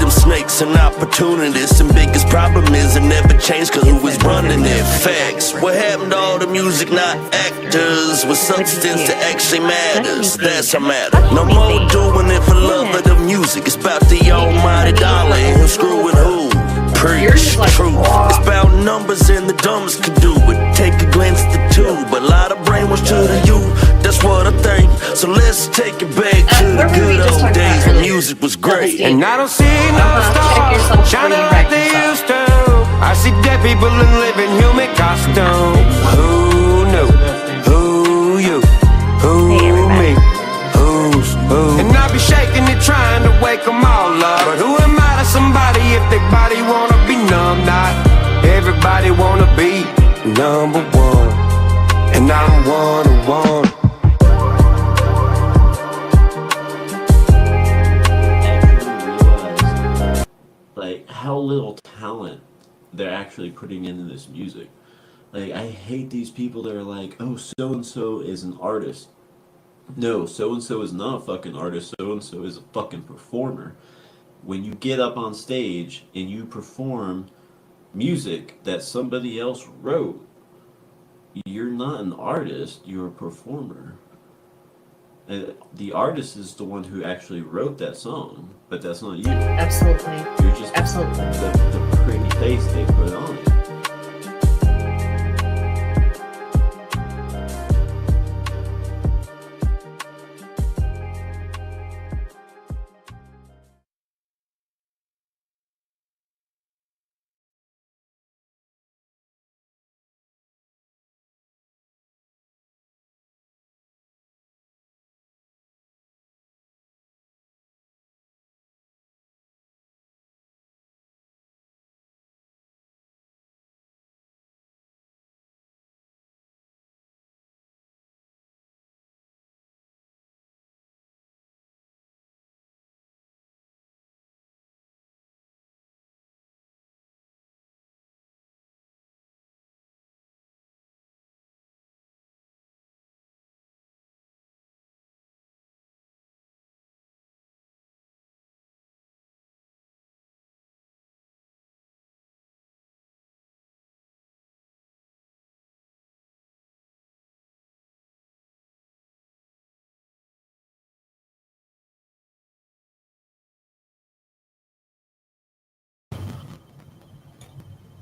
them snakes and opportunists. And biggest problem is it never changed cause who was running it. Facts. What happened to all the music, not actors? With substance that actually matters. That's a matter. No more doing it for love of the music. It's about the almighty dollar and who's screwing who. Preach truth. It's about numbers and the dumbest can do it. Take a glance at the tube. A lot of brainwash to the youth. That's what I think. So let's take it back to the good old days when music was great. And I don't see no stars shining like they used to. I see dead people in living human costumes. Who knew? Who you? Who me? Who's who? And I be shaking it trying to wake them all up. But who am I to somebody if their body wanna be numb? Not everybody wanna be number one. And I'm one of one. Like how little talent they're actually putting into this music. Like I hate these people that are like, oh, so and so is an artist. No, so and so is not a fucking artist. So and so is a fucking performer. When you get up on stage and you perform music that somebody else wrote, you're not an artist, you're a performer. The artist is the one who actually wrote that song, but that's not you. Absolutely. You're just Absolutely. the pretty face they put on it.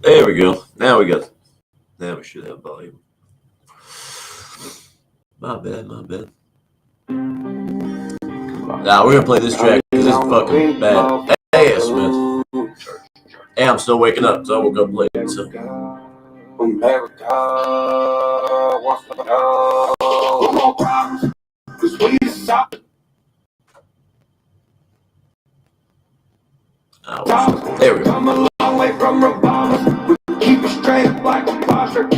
There we go. Now we should have volume. My bad. Nah, we're gonna play this track because it's fucking bad. Hey, Smith. Hey, I'm still waking up, so I woke up late. So. America wants to know more problems, 'cause we stop. There we go. Come a long way from revolvers. We keep it straight up like a posture.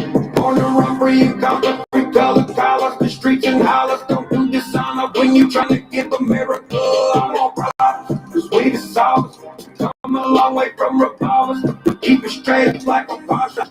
On the run, free and comfort, free color collars. The streets and hollers don't do dishonor when you trying to give America more problems. 'Cause we the solvers. Come a long way from revolvers. We keep it straight up like a posture.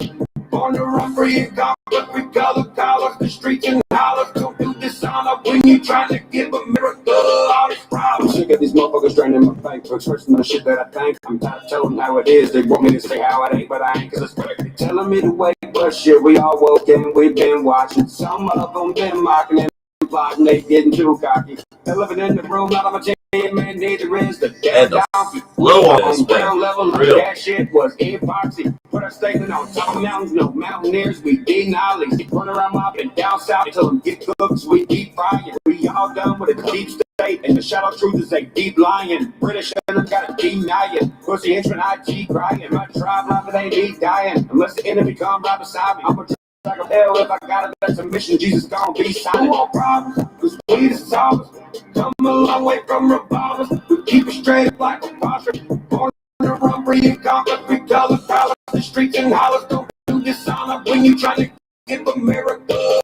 On the run, free and comfort, free color collars. The streets and hollers don't do dishonor when you trying to give America all these problems. Sick of these motherfuckers draining my bank books, searching the shit that I think. I'm tired of telling them how it is. They want me to say how it ain't, but I ain't, 'cause it's perfect. They telling me to wait, but shit, we all woke and we've been watching. Some of them been mocking and plotting, they getting too cocky. They're living in the room, not on my team, man, neither is the dead donkey. Low on On this ground level, real. that shit was epoxy. Put our statement on top mountains, no mountaineers, we denollies. Run around mopping down south until them get cooked, we keep frying. We all done with a deep state, and the shadow truth is a deep lying. British gotta deny it. Pussy henchman, IG crying. My tribe life, they be dying. Unless the enemy come right beside me, I'm a like a hell if I got it, that's a mission. Jesus gon' be silent. More problems, 'cause we the solvers. Come a long way from revolvers. We keep it straight up like a posture. Born to run, free and conquer, free color collars. The streets and hollers don't do dishonor when you try to give America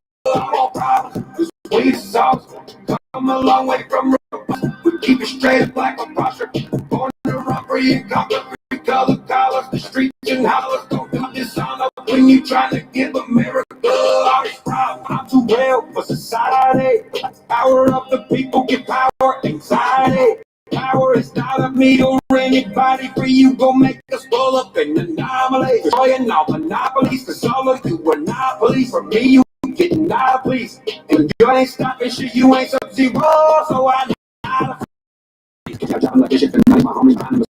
more problems. 'Cause we the solvers. Come a long way from revolvers. We keep it straight up like a posture. Born to run, free and conquer, free color collars. The streets and hollers don't do dishonor when you trying to give America all these problems. I'm too real for society. Power of the people, get power, anxiety. Power is not a meal ring, anybody free, you gon' make us pull up an anomaly. Destroying all monopolies, cause all of you are not police. From me, you getting out of police. And you ain't stopping shit, you ain't Sub-Zero, so I not I'm like this shit tonight, my homies behind the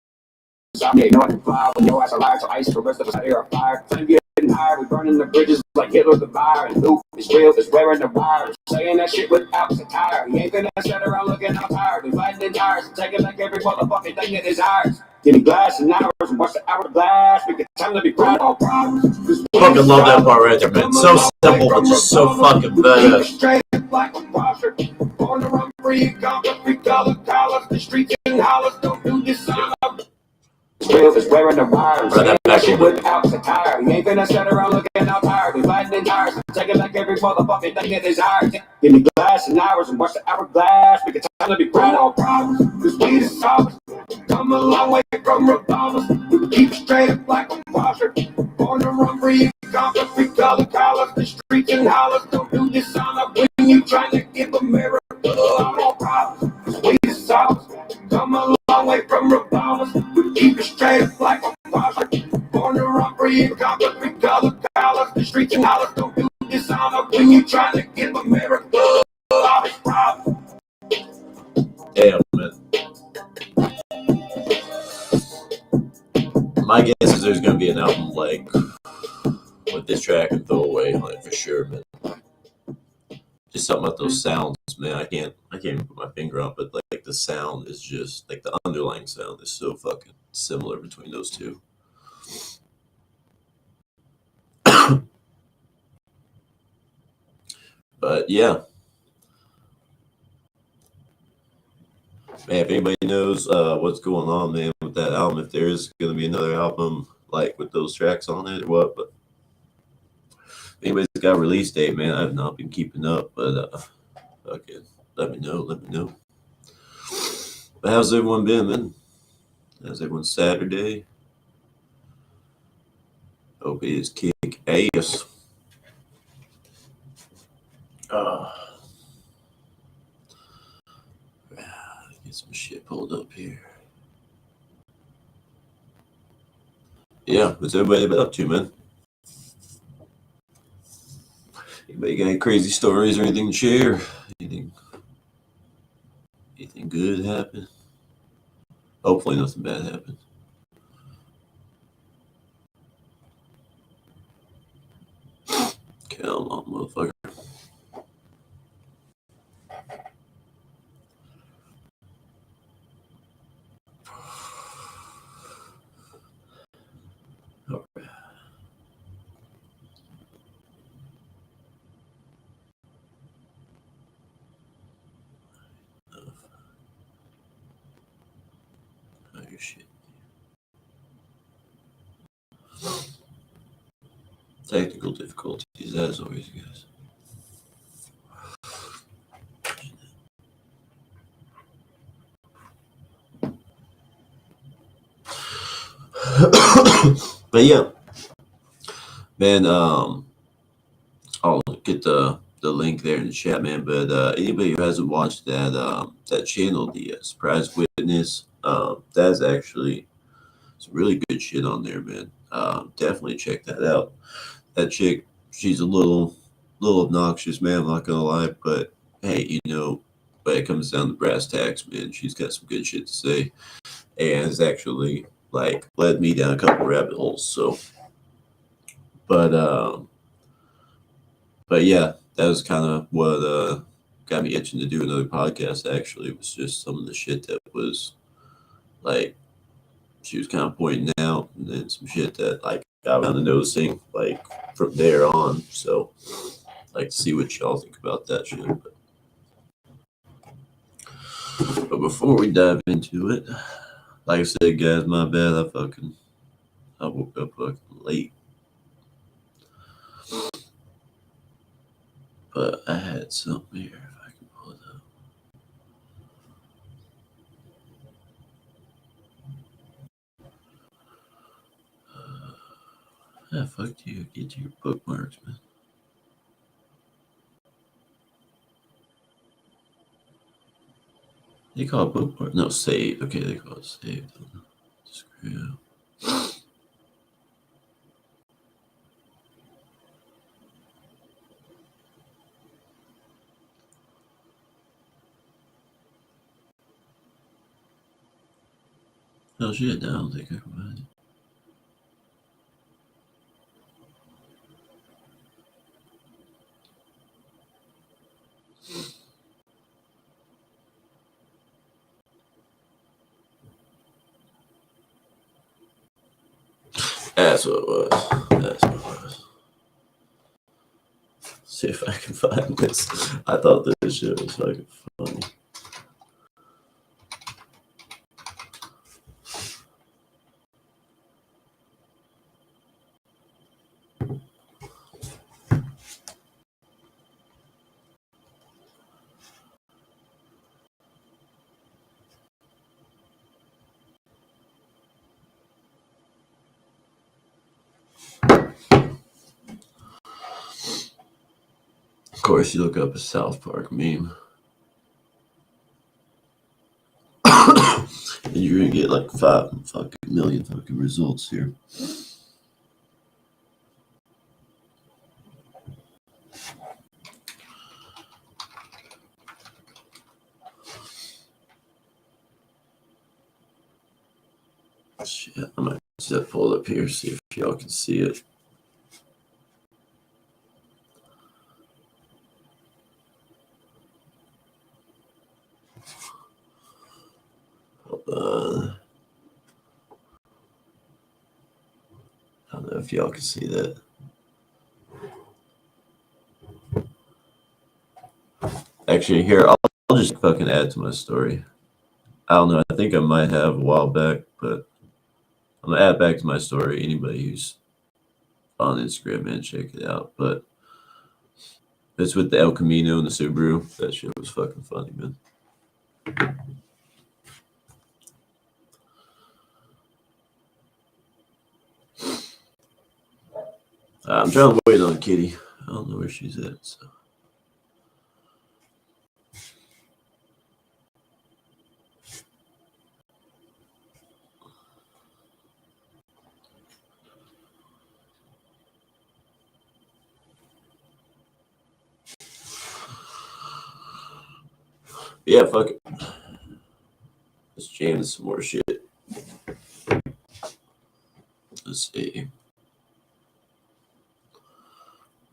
stop me, ignoring the fly. When your ass alive, so ice, the rest of us out here are fire. Time getting higher, we burning the bridges like Hitler the fire. And Luke is real, is wearing the wire. Saying that shit without satire. He ain't gonna sit around looking all tired. We fighting in tires, taking like every motherfucking thing that is ours. Give me glass and hours and watch the hourglass. We get time to be proud of problems. Fucking love that part right there, man. So simple, but just so fucking badass. Straight like a washer. Born to run free, conquer free colors. The streets and hollers don't do this on real is wearing the wires. Saying that shit without satire. We ain't gonna sit around looking all tired. We fighting in tires. Taking like every motherfucking thing that is ours. Give me glass and hours and watch the hourglass. We can time to be proud of all problems. Cause we the solvers. Come a long way from revolvers. We keep straight up like a washer. Born to run free, conquer free colors. The streets and hollers don't do this on up when you trying to give America all problems. Cause we the solvers. Come a long way from revolvers. We keep it straight up like a washer. Born to run free, conquer free colors. The streets and hollers don't do this on up when you trying to give America all its problems. Damn, man. My guess is there's gonna be an album like with this track and Throwaway on it for sure, man. Just something about those sounds, man. I can't even put my finger on it, but like the sound is just like the underlying sound is so fucking similar between those two. But yeah. Man, if anybody knows what's going on, man, with that album, if there is going to be another album like with those tracks on it or what, but if anybody's got a release date, man, I've not been keeping up, but okay, let me know. But how's everyone been, man? How's everyone's Saturday? Hope it is kick ass. Get some shit pulled up here. Yeah, what's everybody been up to, man? Anybody got any crazy stories or anything to share? Anything good happen? Hopefully nothing bad happened. Come on, motherfucker. All right. Oh, your shit. Technical difficulties, as always, guys. But yeah, man, I'll get the link there in the chat, man. But anybody who hasn't watched that channel, the Surprise Witness, that's actually some really good shit on there, man. Definitely check that out. That chick, she's a little obnoxious, man. I'm not gonna lie, but hey, when it comes down to brass tacks, man, she's got some good shit to say, and it's actually like led me down a couple rabbit holes. So, but yeah, that was kind of what got me itching to do another podcast. Actually, it was just some of the shit that was like she was kind of pointing out, and then some shit that like I was kind of noticing like from there on. So, like to see what y'all think about that shit. But before we dive into it, like I said, guys, my bad. I woke up fucking late. But I had something here if I can pull it up. Fuck you. Get to your bookmarks, man. They call it bookmark. No, save. Okay, they call it saved. Yeah. Oh shit, I don't think I can find it. That's what it was. That's what it was. See if I can find this. I thought this shit was fucking funny. Of course, you look up a South Park meme. And you're gonna get like 5 fucking million fucking results here. Shit, I might just pull it up here, see if y'all can see it. Hold on. I don't know if y'all can see that. Actually, here, I'll just fucking add to my story. I don't know. I think I might have a while back, but I'm gonna add back to my story. Anybody who's on Instagram, man, check it out. But it's with the El Camino and the Subaru. That shit was fucking funny, man. I'm trying to wait on Kitty. I don't know where she's at. So. Yeah, fuck it. Let's jam some more shit. Let's see.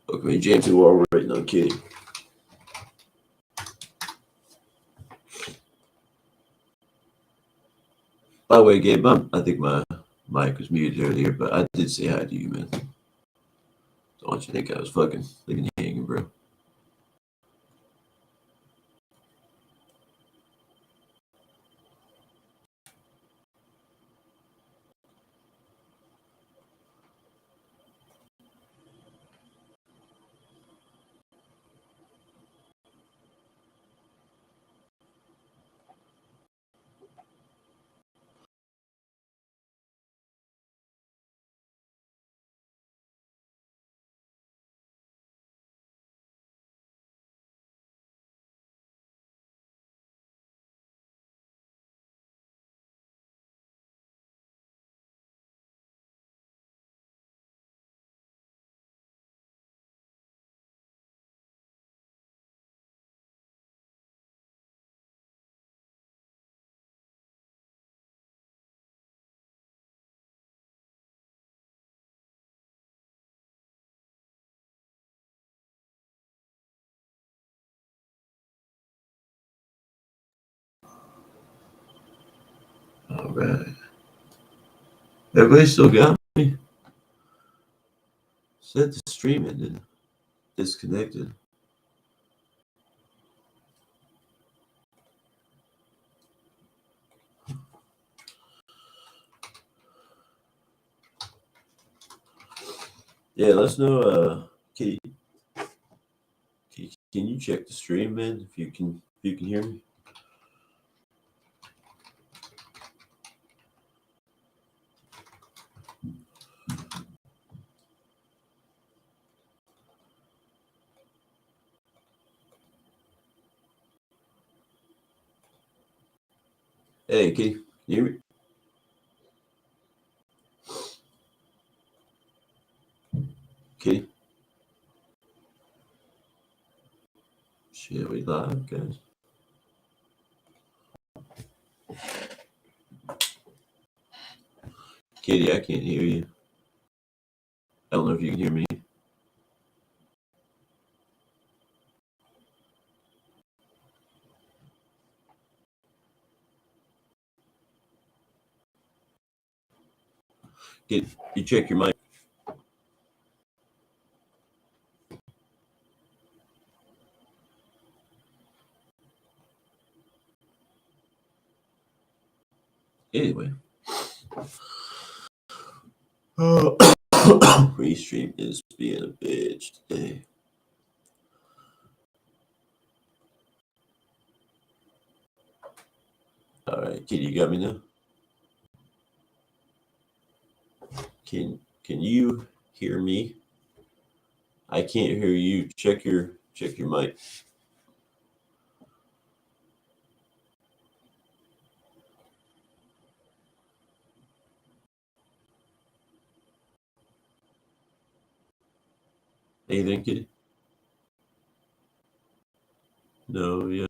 Okay, jam to while we're waiting on Kitty. By the way, Gabe, I think my mic was muted earlier, but I did say hi to you, man. Don't want you to think I was fucking leaving you hanging, bro. All right. Everybody still got me? Said the stream ended. Disconnected. Yeah, let's know, Kitty. Can you check the stream, man? If you can hear me. Hey, Kitty, can you hear me? Okay. Shit, we live, guys. Kitty, I can't hear you. I don't know if you can hear me. You check your mic. Anyway. Restream is being a bitch today. All right, Kitty, you got me now? Can you hear me? I can't hear you. Check your mic. Anything, Kitty? No, yeah.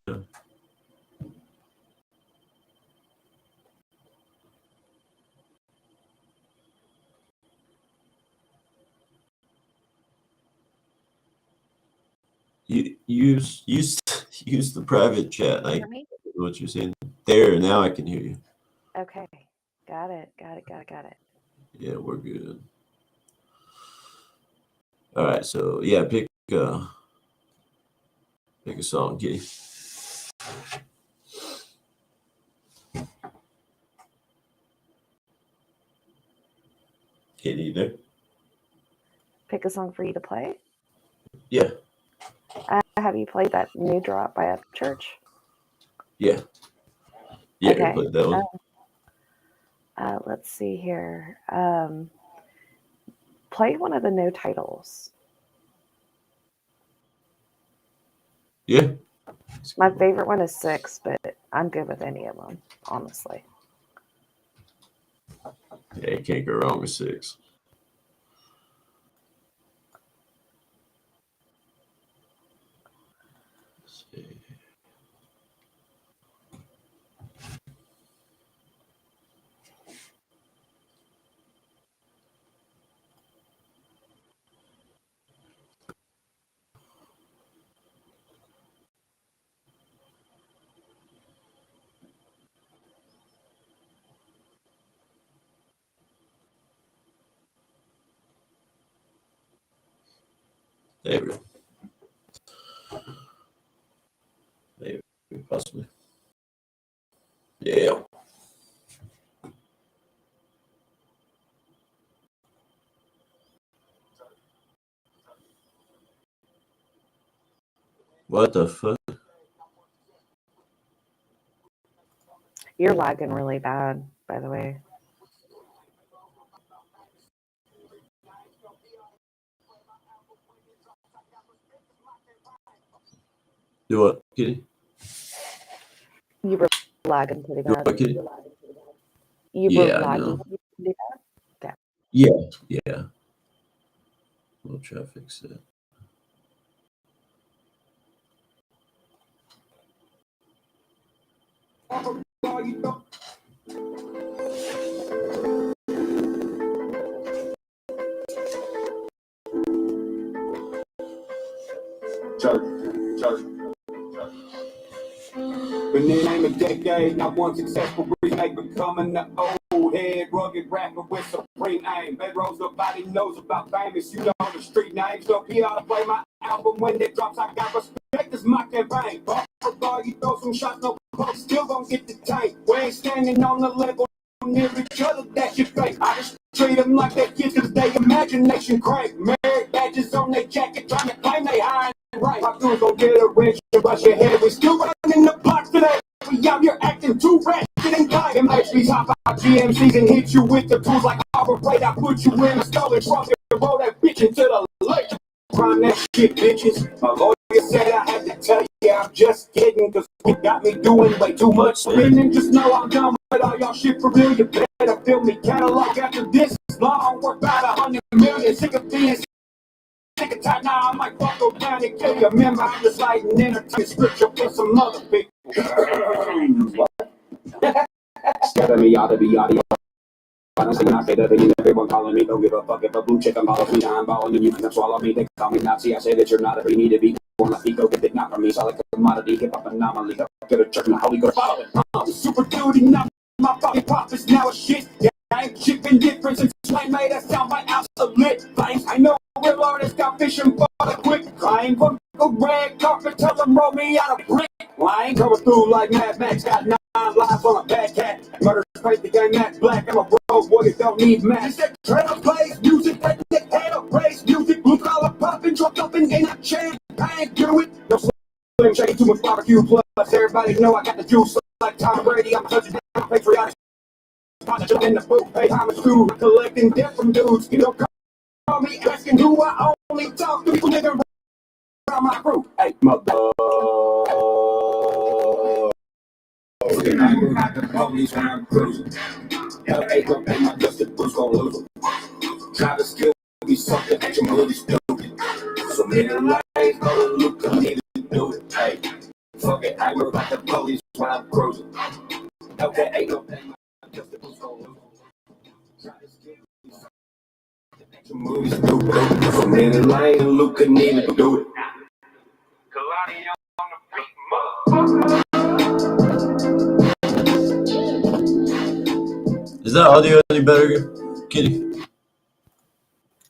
You use the private chat. I Hear me? know what you're saying. There, now I can hear you. Okay. Got it. Yeah, we're good. All right, so yeah, pick a song, Kitty. Kitty, you there? Pick a song for you to play. Yeah. Have you played that new drop by Upchurch? Yeah. Yeah, Okay. you played that one. Let's see here. Play one of the no titles. Yeah. My favorite one is 6, but I'm good with any of them, honestly. Yeah, you can't go wrong with 6. Let's see. There we go. Maybe, possibly. Yeah. What the fuck? You're lagging really bad, by the way. Do what, Kitty? You were lagging pretty Do bad. what, Kitty? You Yeah, were I lagging know. pretty bad. Okay. Yeah. We'll try to fix that. Church. Been in name a decade, not one successful remake, becoming the old head rugged rapper with supreme aim. Bedrolls, nobody knows about famous, you know the street names. So he ought to play my album when it drops. I got respect, this my campaign. Ball, you throw some shots, no pump, still gon' get the tank. We ain't standing on the level near each other, that's your fake. I just treat them like they're kids cause they imagination crank. Merit badges on their jacket, trying to claim they high. Right, my dudes gon' get a wrench and rush your head. We still running the block today. We out here acting too ratchet and tight. MHBs hop out GMCs and hit you with the tools like Arbor Blade. I put you in a stolen trunk and roll that bitch into the lake. Prime that shit, bitches. My lawyer said I had to tell you, I'm just kidding, cause you got me doing way too much spinning. Just know I'm done with all y'all shit for real. You better fill me catalog after this. Long work about 100 million. Sick of being tick a tight now. I might fuck around and kill you. Remember, I'm just writing entertainment scripture for some other people. What? Scatter me, ought to be audio. I don't say when I say that, and everyone calling me. Don't give a fuck if a blue chick follows me. I'm balling and you can swallow me. They call me Nazi. I say that you're not a need to be born like ego. Get it not from me. So like a commodity, hip hop anomaly. Go to the church and the holy go follow it. I'm super duty, not my fucking pop is now a shit. Yeah, I ain't shipping difference and swing made that sound my house a lit flames. I know real artists got fishing for the quick climb. Fuck a red carpet, tell them roll me out of brick. Line coming through like Mad Max, got 9 lives on a bad cat. Murder's face the game that black. I'm a road boy, you don't need match. That trail plays music, that hell race music. Blue collar popping, truck up and ain't a chance. I ain't do it. No slim shake, too much barbecue plus. Everybody know I got the juice like Tom Brady. I'm touching down, patriotic. Positive in the boot, pay homage to collecting debt from dudes. You don't call me asking who I only talk to. People nigga around my crew. Hey, mother. I'm not the police when I'm cruising. L.A. don't pay my justice, Bruce gon' lose them. Try to still be something that you're really stupid. So many lies, go to Luke, I need to do it. Hey, fuck it, I work like the police when I'm cruising. L.A. don't pay my justice, Bruce gon' lose them. Try to still be something that you're really stupid. So many lies, Luke, I need to do it. Kalani on the beat, motherfucker. Is that audio any better, Kitty?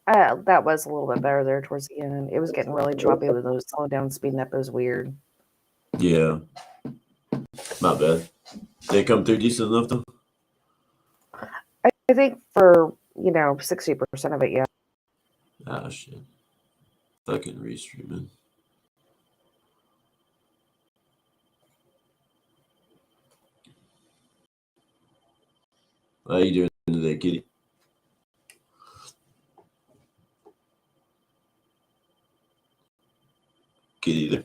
That was a little bit better there towards the end. It was getting really choppy with those slowing down, speeding up. It was weird. Yeah. Not bad. They come through decent enough, though? I think for, 60% of it, yeah. Ah, shit. Fucking restreaming. How you doing today, Kitty? Kitty there.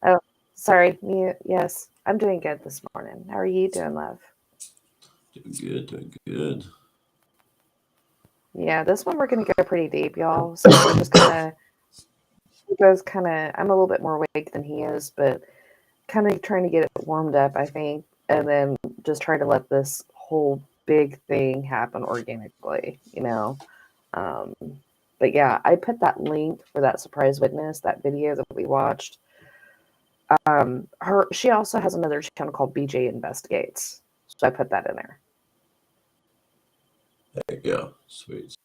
Oh, sorry. Mute. Yes, I'm doing good this morning. How are you doing, love? Doing good. Yeah, this one we're going to go pretty deep, y'all. So we're just kind of, I'm a little bit more awake than he is, but kind of trying to get it warmed up, I think, and then just try to let this whole big thing happen organically, But yeah, I put that link for that surprise witness, that video that we watched. She also has another channel called BJ Investigates, so I put that in there. There you go. Sweet.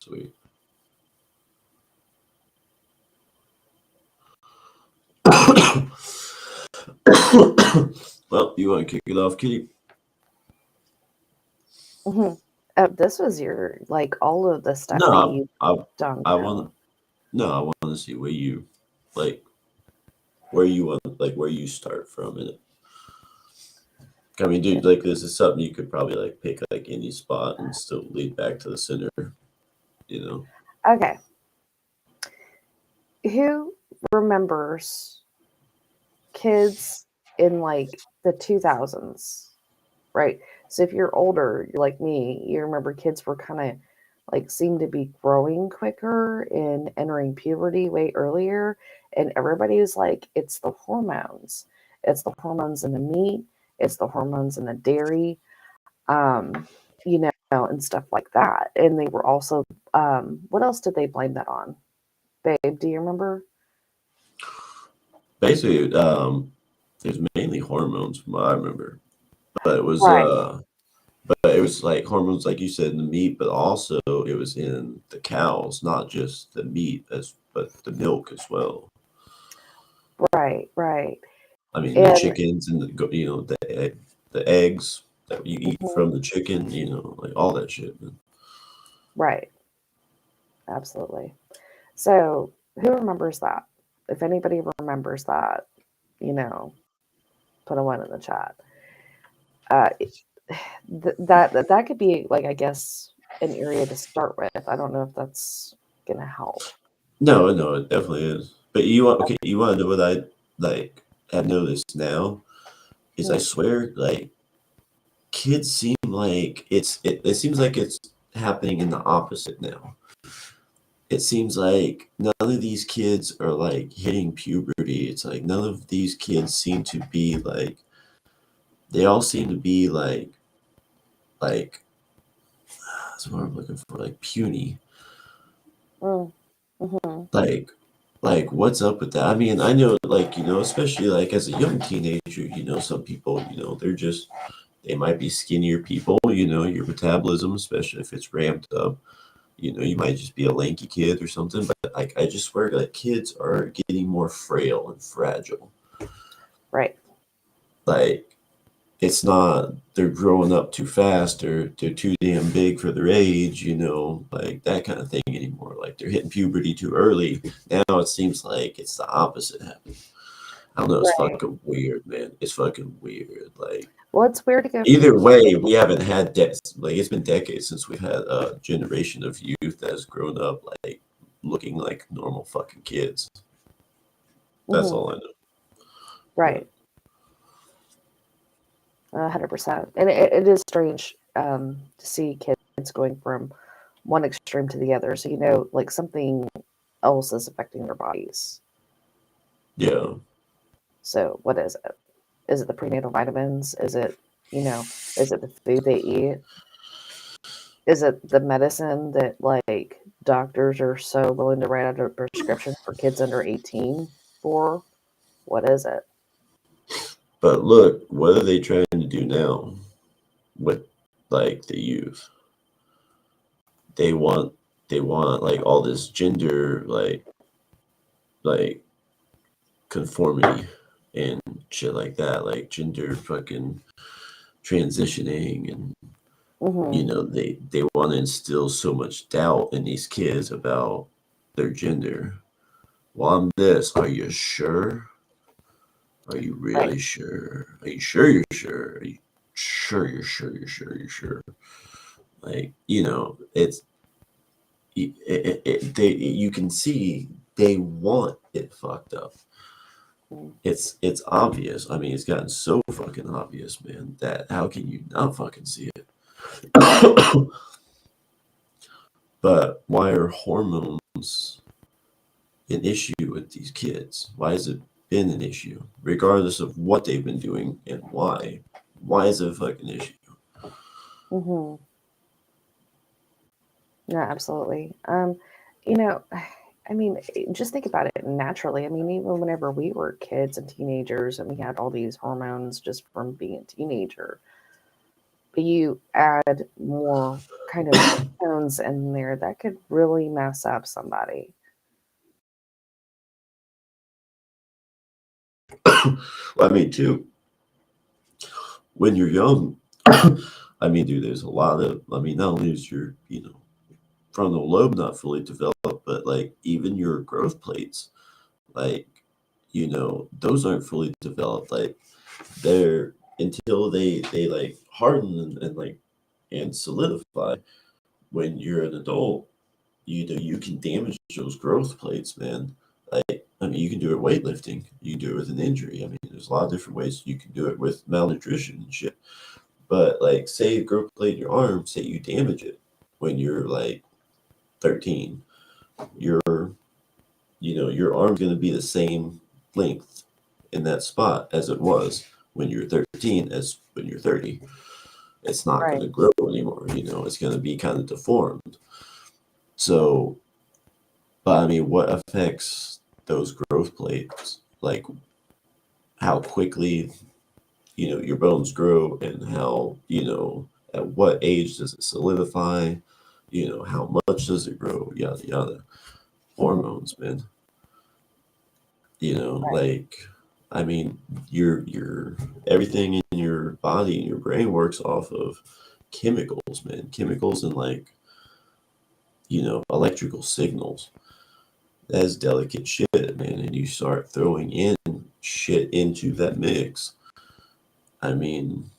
Well, you want to kick it off, Kitty? Mm-hmm. This was your all of the stuff that you done. I want to see where you where you start from in it. I mean, dude, this is something you could probably pick any spot and still lead back to the center, Okay. Who remembers kids in the 2000s, right? So if you're older, you're like me, you remember kids were kind of seemed to be growing quicker and entering puberty way earlier, and everybody was like, it's the hormones. It's the hormones in the meat, it's the hormones in the dairy, and stuff like that. And they were also, what else did they blame that on? Babe, do you remember? Basically, it was mainly hormones from what I remember, but it was Right. but it was hormones, like you said, in the meat, but also it was in the cows, not just the meat, but the milk as well. Right. I mean, the chickens and the eggs that you eat from the chicken, all that shit. Man. Right. Absolutely. So who remembers that? If anybody remembers that, put a one in the chat. That could be I guess an area to start with. I don't know if that's gonna help. No, it definitely is. But you want to know what I have noticed now is I swear kids seem it seems like it's happening in the opposite now. it seems like none of these kids are like hitting puberty. It's like none of these kids seem to be like, they all seem to be like that's what I'm looking for, like puny. Mm. Hmm. Like what's up with that? I mean, I know, like, especially like as a young teenager, some people, they're just, they might be skinnier people, your metabolism, especially if it's ramped up, you might just be a lanky kid or something. But like, I just swear, like, kids are getting more frail and fragile. Right. Like, it's not they're growing up too fast or they're too damn big for their age, like that kind of thing anymore. Like they're hitting puberty too early. Now it seems like it's the opposite happening. I don't know. It's Right. fucking weird, man. It's fucking weird. Like Well, it's weird to go from either way, we haven't had like it's been decades since we've had a generation of youth that has grown up like looking like normal fucking kids. That's Mhm. all I know. Right. 100%. And it is strange to see kids going from one extreme to the other. So, like something else is affecting their bodies. Yeah. So, what is it? Is it the prenatal vitamins? Is it the food they eat? Is it the medicine that like doctors are so willing to write out a prescription for kids under 18 for? What is it? But look, what are they trying to do now with like the youth? They want like all this gender like conformity and shit like that, like gender fucking transitioning, and Hmm. they want to instill so much doubt in these kids about their gender. Well, I'm this. Are you sure? Are you Right. really sure? Are you sure you're sure? Are you sure you're sure you're sure you're sure? Like, it's you can see they want it fucked up. Mm. It's obvious. I mean, it's gotten so fucking obvious, man, that how can you not fucking see it? But why are hormones an issue with these kids? Why has it been an issue, regardless of what they've been doing and why? Why is it a fucking issue? Hmm. Yeah, absolutely. You know, I mean, just think about it naturally. I mean, even whenever we were kids and teenagers and we had all these hormones just from being a teenager, but you add more kind of hormones in there that could really mess up somebody. I mean, too, when you're young, I mean, dude, there's a lot of, I mean, not only is your, frontal lobe not fully developed, but like even your growth plates, like, those aren't fully developed. Like they're, until they like harden and like and solidify when you're an adult, you can damage those growth plates, man. Like, I mean, you can do it weightlifting, you can do it with an injury. I mean, there's a lot of different ways you can do it with malnutrition and shit. But like, say a growth plate in your arm, say you damage it when you're like 13, your your arm's going to be the same length in that spot as it was when you're 13 as when you're 30. It's not going Right. to grow anymore. It's going to be kind of deformed. So, but I mean, what affects those growth plates? Like how quickly, your bones grow, and how, at what age does it solidify? How much does it grow? Yada, yada. Hmm. Hormones, man. Right. Like, I mean, your everything in your body and your brain works off of chemicals, man. Chemicals and like, electrical signals. That's delicate shit, man. And you start throwing in shit into that mix. I mean,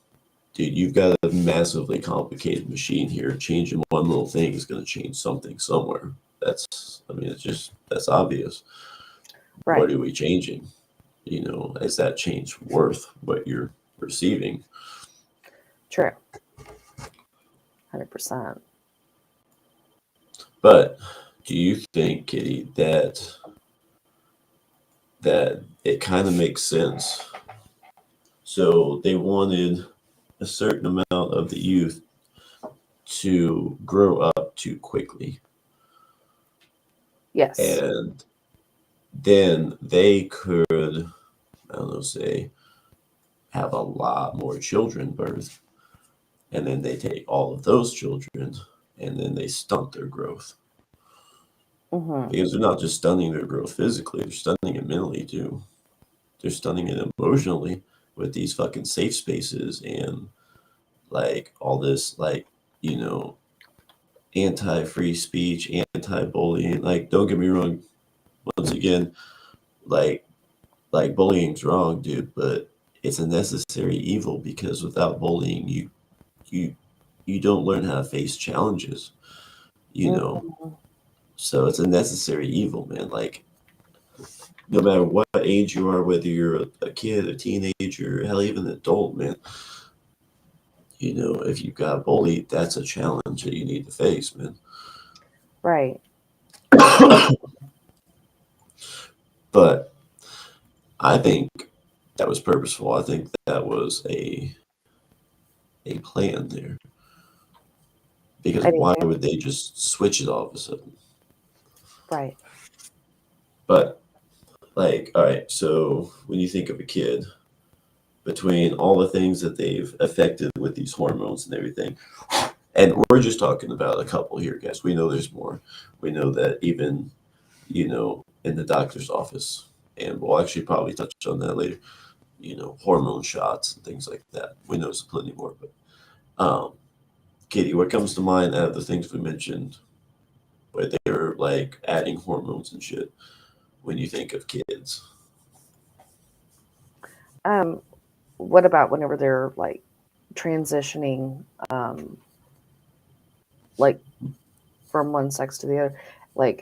dude, you've got a massively complicated machine here. Changing one little thing is going to change something somewhere. I mean, that's obvious. What Right. are we changing? Is that change worth what you're receiving? True. 100%. But do you think, Kitty, that it kind of makes sense? So they wanted a certain amount of the youth to grow up too quickly, Yes. and then they could, I don't know, say, have a lot more children birth, and then they take all of those children and then they stunt their growth. Hmm. Because they're not just stunning their growth physically, they're stunning it mentally too. They're stunning it emotionally with these fucking safe spaces and like all this, like, you know, anti-free speech, anti-bullying. Like, don't get me wrong, once again, like bullying's wrong, dude, but it's a necessary evil because without bullying, you you don't learn how to face challenges, you know. Hmm. So it's a necessary evil, man. Like, no matter what age you are, whether you're a kid, a teenager, hell, even an adult, man, you know, if you got bullied, that's a challenge that you need to face, man. Right. But I think that was purposeful. I think that was a plan there. Because I do why too. would they just switch it all of a sudden? Right. But like, all right, so when you think of a kid, between all the things that they've affected with these hormones and everything, and we're just talking about a couple here, guys. We know there's more. We know that even, you know, in the doctor's office, and we'll actually probably touch on that later, you know, hormone shots and things like that. We know there's plenty more, but Katie, what comes to mind out of the things we mentioned where they're like adding hormones and shit when you think of kids? Um, what about whenever they're like transitioning, like from one sex to the other? Like,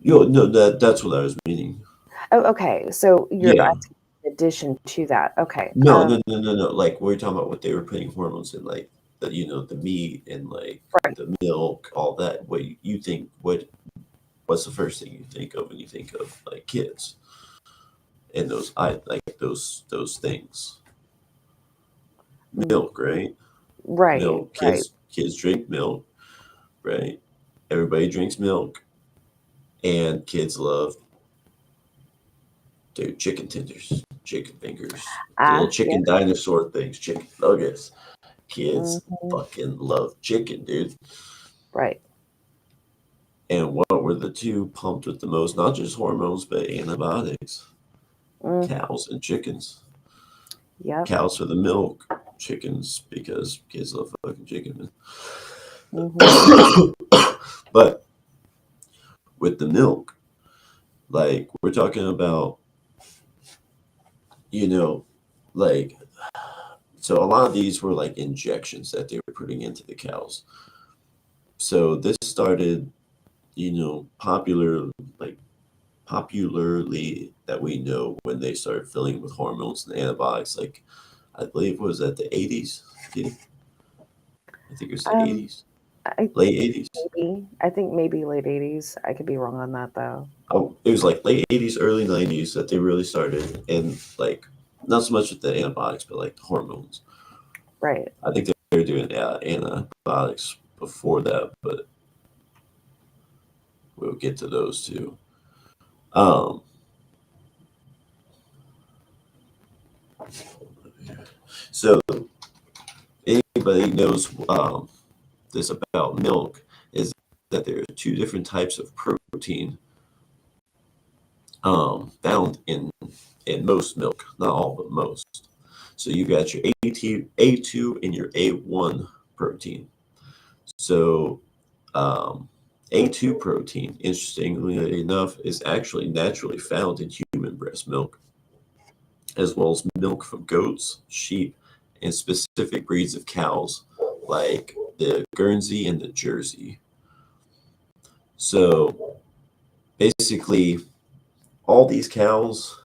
No, that's what I was meaning. oh, okay. So you're Yeah. asking in addition to that. Okay. No. Like we're talking about what they were putting hormones in, like the, you know, the meat and like Right. the milk, all that. What you think? What's the first thing you think of when you think of like kids and those I like those things? Mm, Milk, right? right. Milk. Right. Kids drink milk, right? Everybody drinks milk, and kids love their chicken tenders, chicken fingers, the little Ah, yeah. chicken dinosaur things, chicken nuggets. Kids Hmm. fucking love chicken, dude. Right. And what were the two pumped with the most? Not just hormones, but antibiotics. Mm, Cows and chickens. yep. Cows for the milk, chickens because kids love fucking chicken. Hmm. But with the milk, like we're talking about, you know, like, so a lot of these were like injections that they were putting into the cows. So this started, you know, like popularly that we know when they started filling with hormones and antibiotics. Like I believe it was at the 80s. Yeah, I think it was the Um, 80s, I late 80s. maybe. I think maybe late 80s. I could be wrong on that though. Oh, it was like late 80s, early 90s that they really started, and like not so much with the antibiotics, but like the hormones. Right. I think they were doing antibiotics before that, but we'll get to those too. Um, so anybody knows this about milk is that there are two different types of protein found in most milk, not all, but most. So you got your A2 and your A1 protein. So A2 protein, interestingly enough, is actually naturally found in human breast milk, as well as milk from goats, sheep, and specific breeds of cows, like the Guernsey and the Jersey. So basically, all these cows.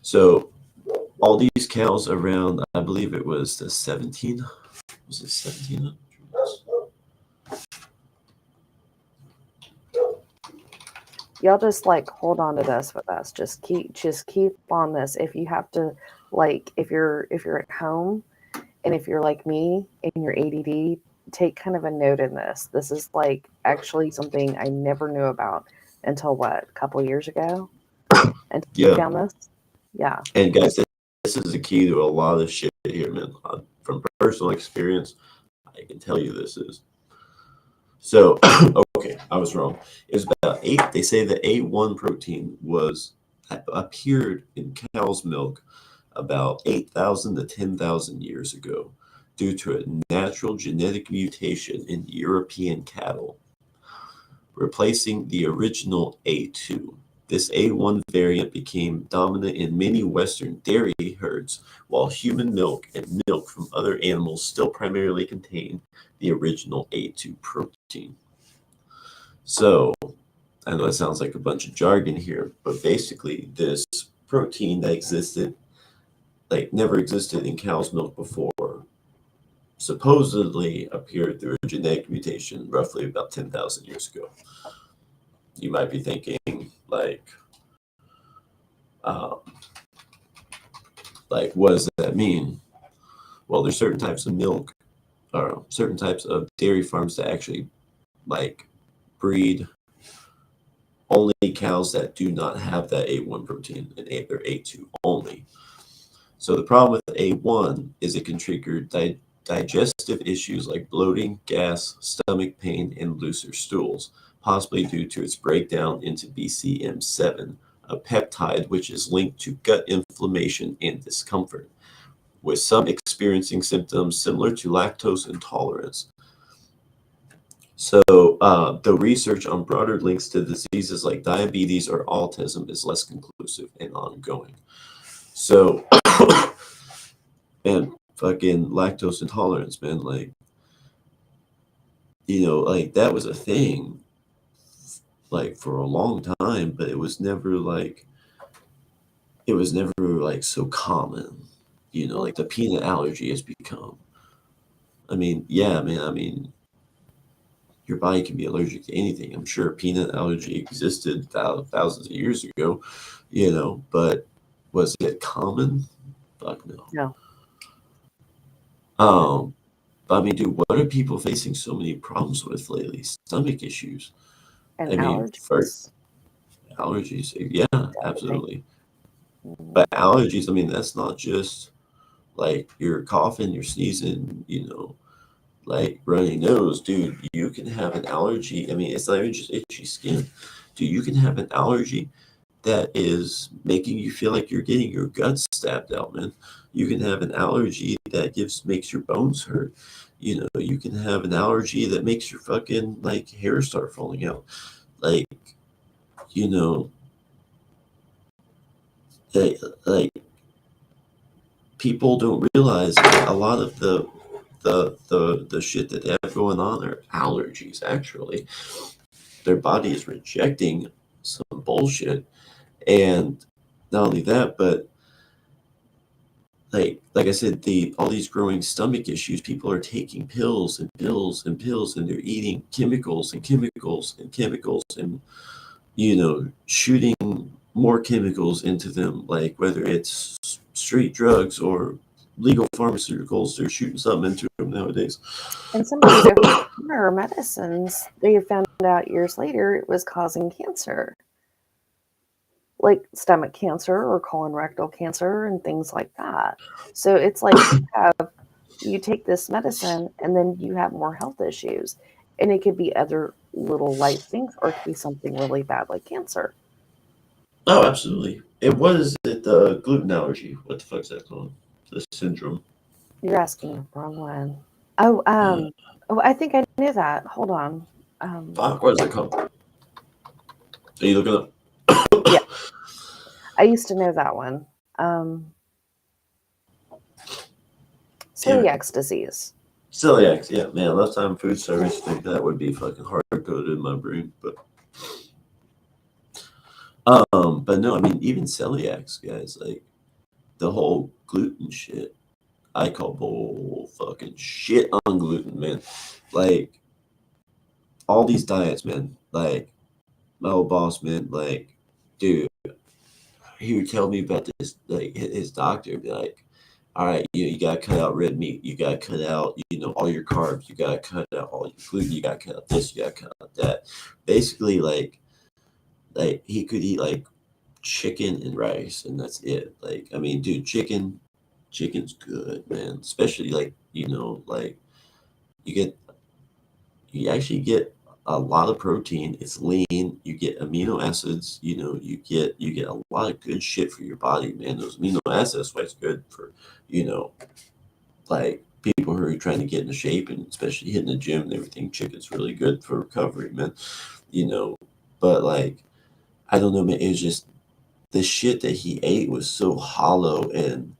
So all these cows around, I believe it was the 1700s? Y'all just like hold on to this with us. Just keep on this. If you have to, like, if you're at home, and if you're like me and you're ADD, take kind of a note in this. This is like actually something I never knew about until what, a couple years ago? And you Yeah. found this? Yeah. And guys, this is the key to a lot of shit here, man. From personal experience, I can tell you this is. So, okay, I was wrong. It was about eight. They say the A1 protein appeared in cow's milk about 8,000 to 10,000 years ago due to a natural genetic mutation in European cattle, replacing the original A2. This A1 variant became dominant in many Western dairy herds, while human milk and milk from other animals still primarily contain the original A2 protein. So, I know it sounds like a bunch of jargon here, but basically, this protein that existed, like, never existed in cow's milk before, supposedly appeared through a genetic mutation roughly about 10,000 years ago. You might be thinking, um, what does that mean? Well, there's certain types of milk or certain types of dairy farms that actually like breed only cows that do not have that A1 protein and they're A2 only. So the problem with A1 is it can trigger digestive issues like bloating, gas, stomach pain, and looser stools, possibly due to its breakdown into BCM7, a peptide which is linked to gut inflammation and discomfort, with some experiencing symptoms similar to lactose intolerance. So, the research on broader links to diseases like diabetes or autism is less conclusive and ongoing. So, and fucking lactose intolerance, man, like that was a thing, like for a long time, but it was never like so common, like the peanut allergy has become. I mean, yeah, man, I mean, your body can be allergic to anything. I'm sure peanut allergy existed thousands of years ago, but was it common? Fuck no. No. But I mean, dude, what are people facing so many problems with lately? Stomach issues. And I mean, for allergies. allergies, yeah, Everything. absolutely. But allergies, I mean, that's not just like you're coughing, you're sneezing, like runny nose, dude. You can have an allergy. I mean, it's not even just itchy skin. Dude, you can have an allergy that is making you feel like you're getting your guts stabbed out, man. You can have an allergy that makes your bones hurt. You can have an allergy that makes your fucking like hair start falling out. Like, you know, like people don't realize that a lot of the shit that they have going on are allergies. Actually, their body is rejecting some bullshit, and not only that, but like I said, all these growing stomach issues, people are taking pills and pills and pills, and they're eating chemicals and chemicals and chemicals, and shooting more chemicals into them, like whether it's street drugs or legal pharmaceuticals, they're shooting something into them nowadays. And some of these over-the-counter medicines, they found out years later it was causing cancer, like stomach cancer or colon rectal cancer and things like that. So it's like you take this medicine and then you have more health issues. And it could be other little light things or it could be something really bad like cancer. Oh, absolutely. The gluten allergy. What the fuck's that called? The syndrome. You're asking the wrong one. Oh, I think I knew that. Hold on. Fuck, what is it called? Are you looking up? Yeah, I used to know that one. Celiac disease. Celiac, yeah, man. Last time food service, think that would be fucking hard coded in my brain, but no, I mean even celiacs, guys. Like the whole gluten shit. I call bull fucking shit on gluten, man. Like all these diets, man. Like my old boss, man. Like, dude, he would tell me about this. Like his doctor would be like, all right, you gotta cut out red meat. You gotta cut out, all your carbs. You gotta cut out all your gluten. You gotta cut out this. You gotta cut out that. Basically, like he could eat like chicken and rice, and that's it. Like, I mean, dude, chicken's good, man. Especially like like you get you actually get a lot of protein. It's lean. You get amino acids. You get a lot of good shit for your body, man. Those amino acids, why it's good for you know like people who are trying to get into shape and especially hitting the gym and everything. Chicken's really good for recovery, man. You know, but like I don't know, man. It was just the shit that he ate was so hollow and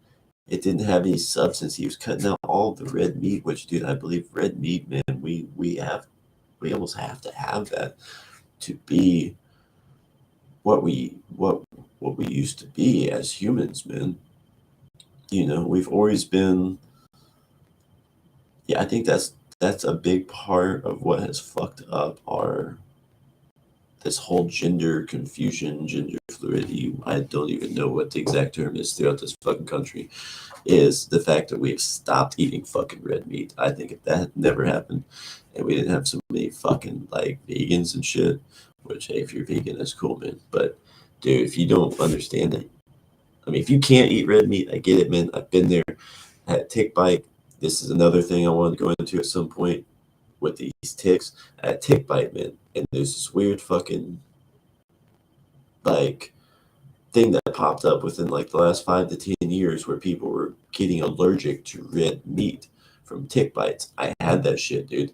it didn't have any substance. He was cutting out all the red meat, which, dude, I believe red meat, man. We almost have to have that to be what we used to be as humans, man. We've always been. Yeah, I think that's a big part of what has fucked up our this whole gender confusion, gender fluidity. I don't even know what the exact term is throughout this fucking country. Is the fact that we've stopped eating fucking red meat. I think if that had never happened, and we didn't have so many fucking like vegans and shit, which hey, if you're vegan, that's cool, man. But dude, if you don't understand it, I mean, if you can't eat red meat, I get it, man. I've been there. I had a tick bite. This is another thing I wanted to go into at some point with these ticks. I had a tick bite, man, and there's this weird fucking like thing that popped up within like the last 5 to 10 years where people were getting allergic to red meat from tick bites. I had that shit, dude.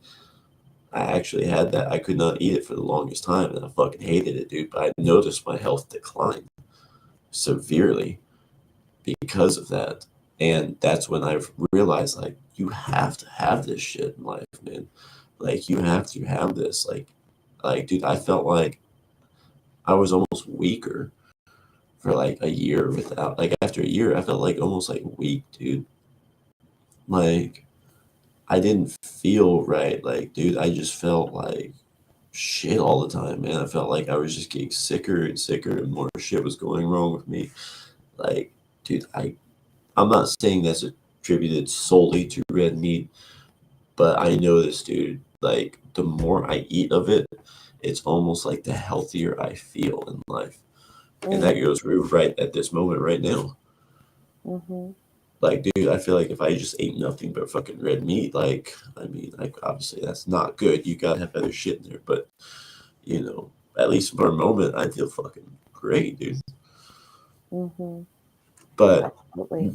I actually had that. I could not eat it for the longest time and I fucking hated it, dude. But I noticed my health decline severely because of that. And that's when I realized like you have to have this shit in life, man. Like you have to have this. Like dude, I felt like I was almost weaker for like a year without like after a year I felt like almost like weak, dude. Like I didn't feel right. Like, dude, I just felt like shit all the time, man. I felt like I was just getting sicker and sicker and more shit was going wrong with me. Like, dude, I'm not saying that's attributed solely to red meat, but I know this, dude. Like, the more I eat of it, it's almost like the healthier I feel in life. And that goes right at this moment right now. Mm-hmm. Like, dude, I feel like if I just ate nothing but fucking red meat, like, I mean, like, obviously that's not good. You gotta have other shit in there. But, at least for a moment, I feel fucking great, dude. Mm-hmm. But, Absolutely.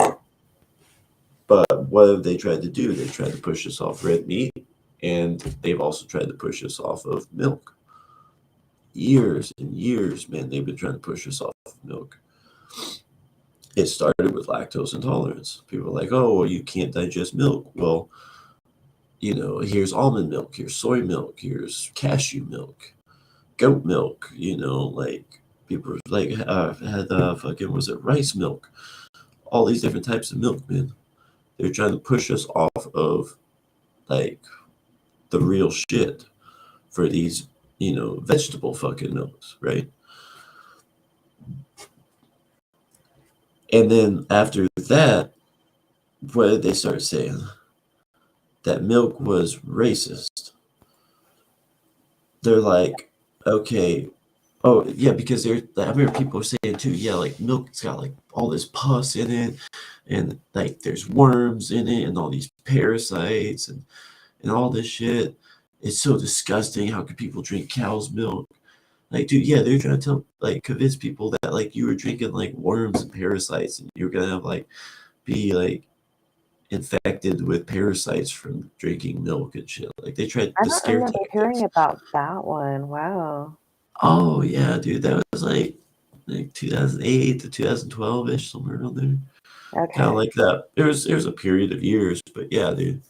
but what have they tried to do? They tried to push us off red meat, and they've also tried to push us off of milk. Years and years, man, they've been trying to push us off of milk. It started with lactose intolerance. People are like, oh, well, you can't digest milk. Well, here's almond milk, here's soy milk, here's cashew milk, goat milk, like people were like, had fucking, was it rice milk? All these different types of milk, man. They're trying to push us off of like the real shit for these, vegetable fucking milks, right? And then after that, what did they start saying? That milk was racist. They're like, okay, oh yeah, because I remember people saying too, yeah, like milk's got like all this pus in it, and like there's worms in it, and all these parasites, and all this shit. It's so disgusting. How could people drink cow's milk? Like, dude, yeah, they're trying to convince people that like you were drinking like worms and parasites, and you're gonna have be like infected with parasites from drinking milk and shit. Like they tried I the don't scare remember hearing tactics. about that one. Wow. Oh yeah, dude, that was like 2008 to 2012 ish, somewhere around there. Kind of Okay. like that. There's a period of years, but yeah, dude.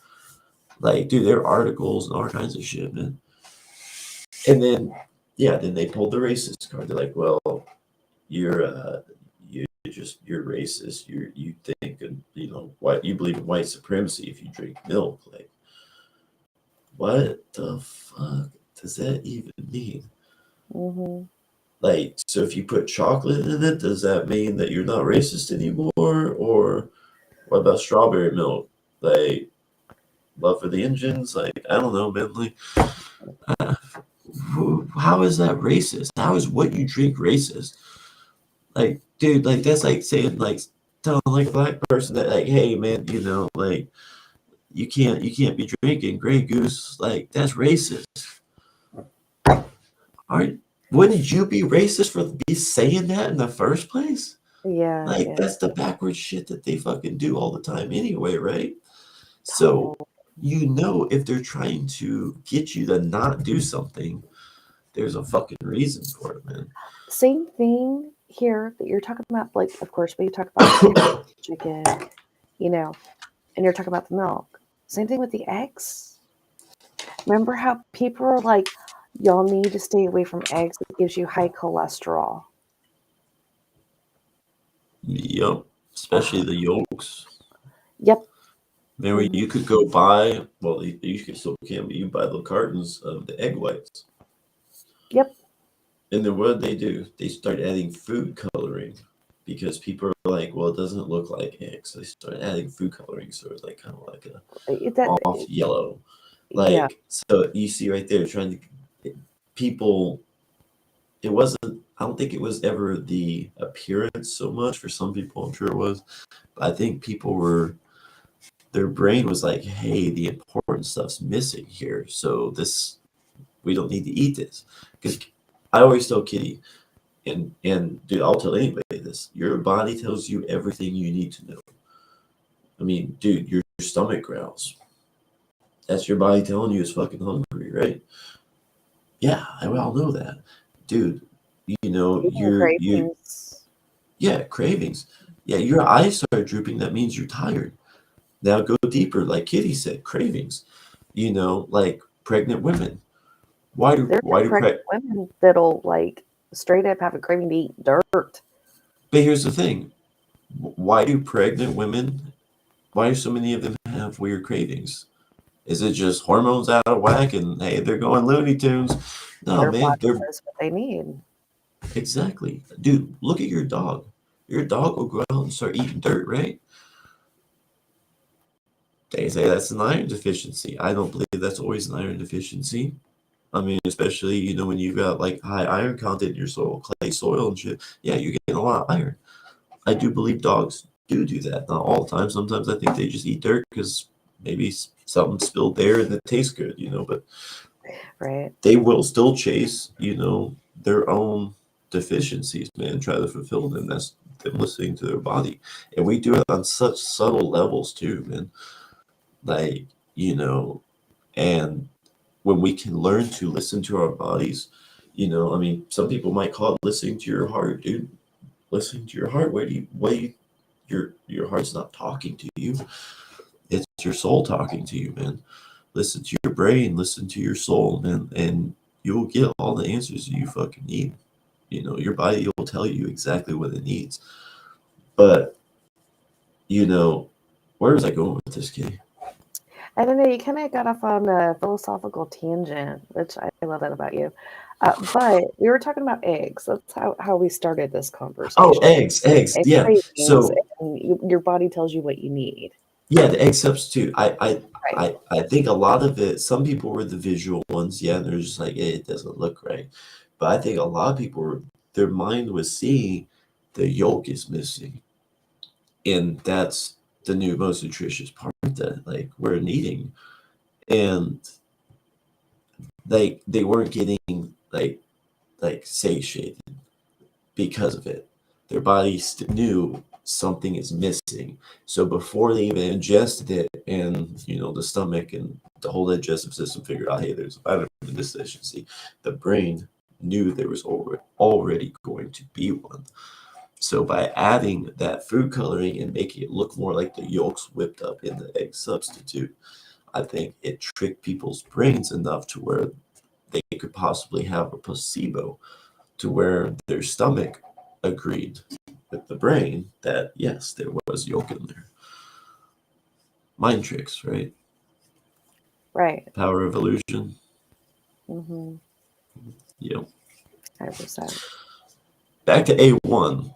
Like, dude, there are articles and all kinds of shit, man. And then, yeah, then they pulled the racist card. They're like, well, you're you're racist. You think, and what you believe in white supremacy if you drink milk. Like, what the fuck does that even mean? Mm-hmm. Like, so if you put chocolate in it, does that mean that you're not racist anymore? Or what about strawberry milk? Like, love for the Indians? Like, I don't know, man. Like, uh, how is that racist? How is what you drink racist? Like, dude, like that's like saying, like, telling like a black person that, like, hey, man, like you can't be drinking Grey Goose. Like, that's racist. Aren't Wouldn't you be racist for be saying that in the first place? Yeah, Like, yeah. that's the backwards shit that they fucking do all the time anyway, right? So, if they're trying to get you to not do something, there's a fucking reason for it, man. Same thing here that you're talking about. Like, of course, we talk about chicken, and you're talking about the milk. Same thing with the eggs. Remember how people are like, y'all need to stay away from eggs. It gives you high cholesterol. Yup. Especially the yolks. Yep. Remember, you could go buy, well, you could still can, but you buy the cartons of the egg whites. Yep. And then what do? They start adding food coloring because people are like, well, it doesn't look like eggs. So they start adding food coloring, so it's like kind of like a off yellow. Yeah. Like, so you see right there, trying to people. It wasn't. I don't think it was ever the appearance so much. For some people, I'm sure it was. But I think people were. Their brain was like, hey, the important stuff's missing here. So we don't need to eat this. Because I always tell Kitty, and dude, I'll tell anybody this. Your body tells you everything you need to know. I mean, dude, your stomach growls. That's your body telling you it's fucking hungry, right? Yeah, I all know that. Dude, Cravings. yeah, cravings. Yeah, your eyes start drooping, that means you're tired. Now go deeper, like Kitty said, cravings. Like pregnant women. Why do There's why do pre pregnant women that'll like straight up have a craving to eat dirt. But here's the thing. Why do pregnant women, why do so many of them have weird cravings? Is it just hormones out of whack and hey, they're going Looney Tunes? No, Their man, body they're says what they need. exactly. Dude, look at your dog. Your dog will go out and start eating dirt, right? They say that's an iron deficiency. I don't believe that's always an iron deficiency. I mean, especially, when you've got like high iron content in your soil, clay soil and shit. Yeah, you're getting a lot of iron. I do believe dogs do that. Not all the time. Sometimes I think they just eat dirt because maybe something spilled there and it tastes good, but Right. they will still chase, their own deficiencies, man, try to fulfill them. That's them listening to their body. And we do it on such subtle levels too, man. Like, and when we can learn to listen to our bodies, I mean, some people might call it listening to your heart, dude. Listening to your heart. Your heart's not talking to you. It's your soul talking to you, man. Listen to your brain, listen to your soul, man, and you'll get all the answers you fucking need. Your body will tell you exactly what it needs. But, where was I going with this, Kitty? I don't know. You kind of got off on a philosophical tangent, which I love that about you. But we were talking about eggs. That's how we started this conversation. Oh, eggs, And yeah. cravings, So, and your body tells you what you need. yeah, the egg substitute. I Right. think a lot of it. Some people were the visual ones, yeah, and they're just like, hey, it doesn't look right. But I think a lot of people their mind was seeing the yolk is missing, and that's the new most nutritious part that like we're needing, and they weren't getting like satiated because of it. Their bodies knew something is missing. So before they even ingested it, and the stomach and the whole digestive system figured out, hey, there's a vitamin deficiency, the brain knew there was already going to be one. So by adding that food coloring and making it look more like the yolks whipped up in the egg substitute, I think it tricked people's brains enough to where they could possibly have a placebo to where their stomach agreed with the brain that, yes, there was yolk in there. Mind tricks, right? Right. Power of illusion. Mm-hmm. Yep. 100%. Back to A1.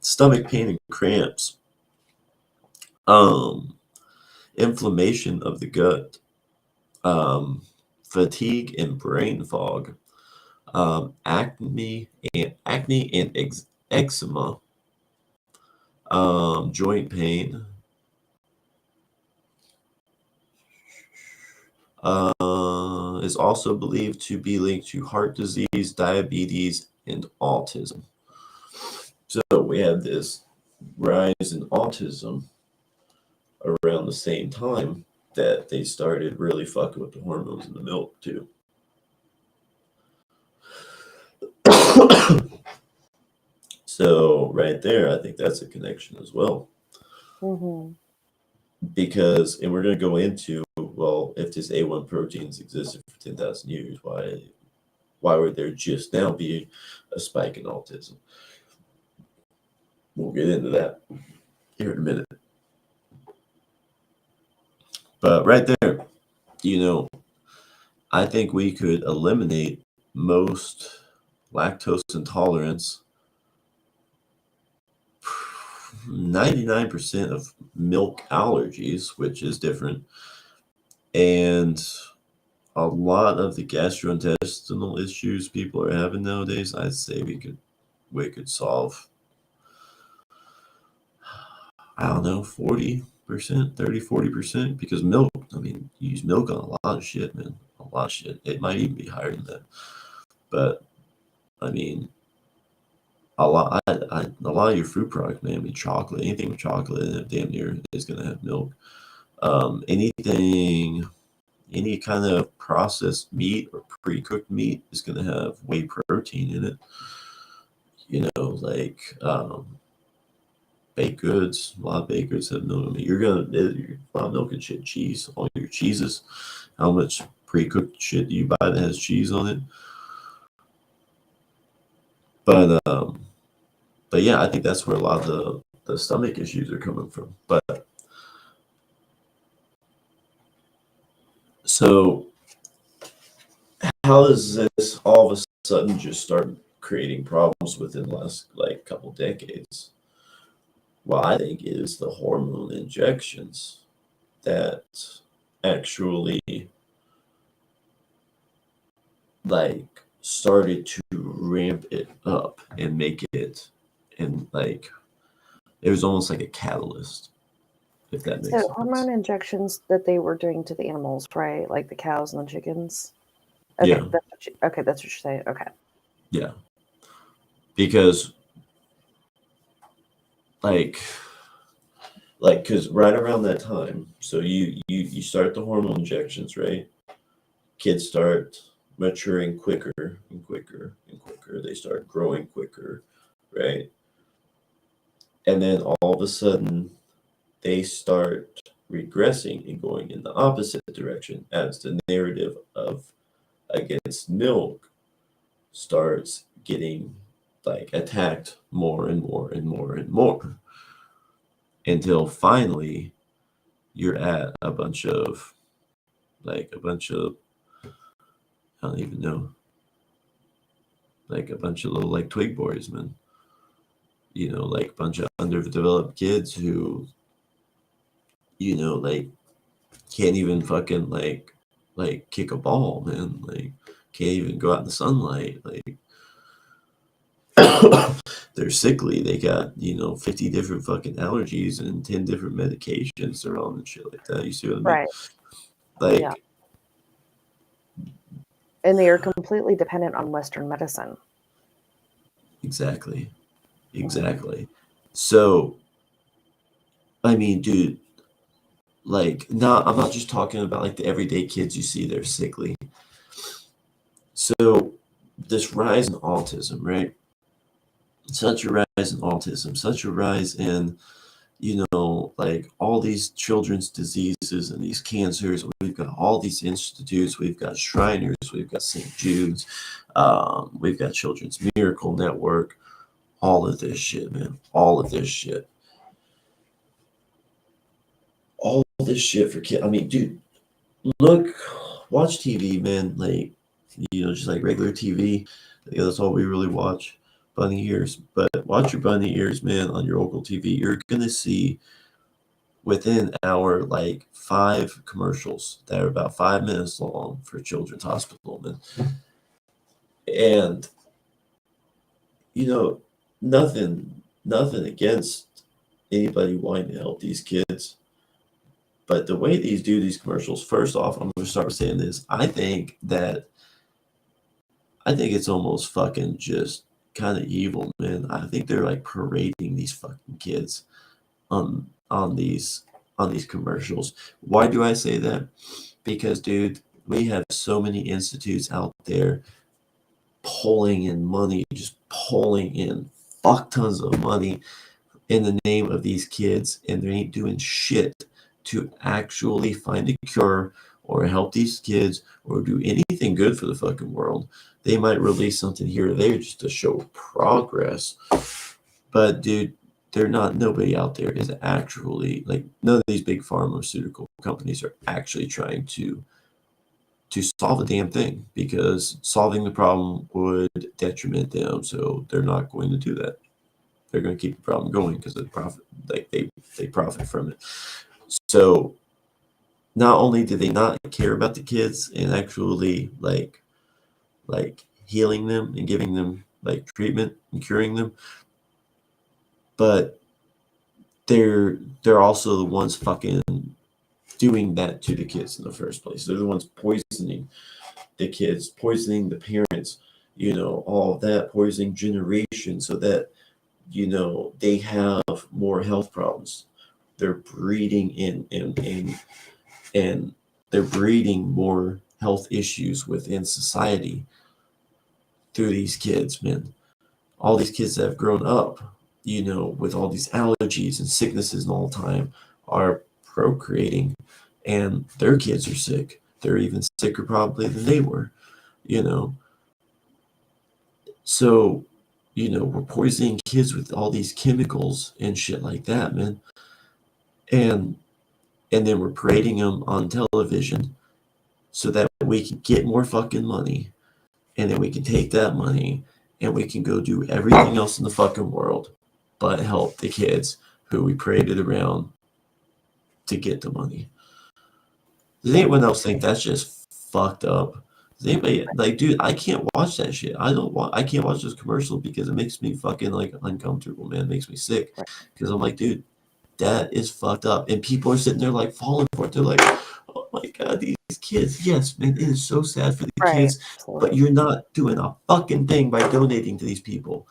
Stomach pain and cramps. Inflammation of the gut. Fatigue and brain fog. Acne and eczema. Joint pain. Is also believed to be linked to heart disease, diabetes, and autism. So we have this rise in autism around the same time that they started really fucking with the hormones in the milk too. So right there, I think that's a connection as well. Mm-hmm. Because, and we're going to go into, well, if this A1 proteins existed for 10,000 years, why would there just now be a spike in autism? We'll get into that here in a minute. But right there, I think we could eliminate most lactose intolerance, 99% of milk allergies, which is different, and a lot of the gastrointestinal issues people are having nowadays. I'd say we could solve, I don't know, 40%, 30-40%, because milk, I mean, you use milk on a lot of shit, man. A lot of shit. It might even be higher than that. But I mean, a lot of your food products, man, I mean, chocolate, anything with chocolate in it, damn near is gonna have milk. Any kind of processed meat or pre-cooked meat is gonna have whey protein in it. Like baked goods, a lot of baked goods have milk. I mean, you're a lot of milk and shit, cheese, all your cheeses. How much pre-cooked shit do you buy that has cheese on it? But yeah, I think that's where a lot of the stomach issues are coming from. But so how does this all of a sudden just start creating problems within the last couple decades? Well, I think it is the hormone injections that actually started to ramp it up and make it, and it was almost like a catalyst, if that makes sense. So hormone injections that they were doing to the animals, right? Like the cows and the chickens. Okay, Yeah. that's what you're saying. Okay. Yeah. Because because right around that time, so you start the hormone injections, right? Kids start maturing quicker and quicker and quicker. They start growing quicker, right? And then all of a sudden, they start regressing and going in the opposite direction as the narrative of against milk starts getting attacked more and more and more and more, until finally you're at a bunch of I don't even know, a bunch of little twig boys, man. A bunch of underdeveloped kids who can't even fucking kick a ball, man. Can't even go out in the sunlight. They're sickly. They got 50 different fucking allergies and 10 different medications they're on and shit like that. You see what I mean? Right. Yeah. And they are completely dependent on Western medicine. Exactly. So, I mean, dude, I'm not just talking about the everyday kids you see, they're sickly. So this rise in autism, right? Such a rise in autism, such a rise in you know, like all these children's diseases and these cancers. We've got all these institutes. We've got Shriners. We've got St. Jude's. We've got Children's Miracle Network. All of this shit, man. All of this shit. All this shit for kids. I mean, dude, look, watch TV, man. Like, you know, just like regular TV. Yeah, that's all we really watch. Bunny ears. But watch your bunny ears, man, on your local TV. You're gonna see within hour like 5 commercials that are about 5 minutes long for Children's Hospital, man. And you know, nothing against anybody wanting to help these kids. But the way these commercials, first off, I'm gonna start saying this. I think it's almost fucking just kind of evil, man. I think they're like parading these fucking kids on these commercials. Why do I say that? Because, dude, we have so many institutes out there pulling in money, just pulling in fuck tons of money in the name of these kids, and they ain't doing shit to actually find a cure or help these kids or do anything good for the fucking world. They might release something here or there just to show progress. But dude, nobody out there is actually, like, none of these big pharmaceutical companies are actually trying to solve a damn thing, because solving the problem would detriment them, so they're not going to do that. They're going to keep the problem going because they profit, like they profit from it. So not only do they not care about the kids and actually like healing them and giving them like treatment and curing them, but they're also the ones fucking doing that to the kids in the first place. They're the ones poisoning the kids, poisoning the parents, you know, all of that, poisoning generations so that, you know, they have more health problems. They're breeding and they're breeding more health issues within society through these kids, man. All these kids that have grown up, you know, with all these allergies and sicknesses and all the time are procreating, and their kids are sick. They're even sicker probably than they were, you know. So, you know, we're poisoning kids with all these chemicals and shit like that, man. And then we're parading them on television so that we can get more fucking money, and then we can take that money and we can go do everything else in the fucking world but help the kids who we paraded around to get the money. Does anyone else think that's just fucked up? Does anybody, like, dude, I can't watch that shit. I can't watch those commercials because it makes me fucking like uncomfortable, man. It makes me sick because I'm like, dude, that is fucked up. And people are sitting there like falling for it. They're like, oh my God, these kids. Yes, man, it is so sad for the kids, but you're not doing a fucking thing by donating to these people.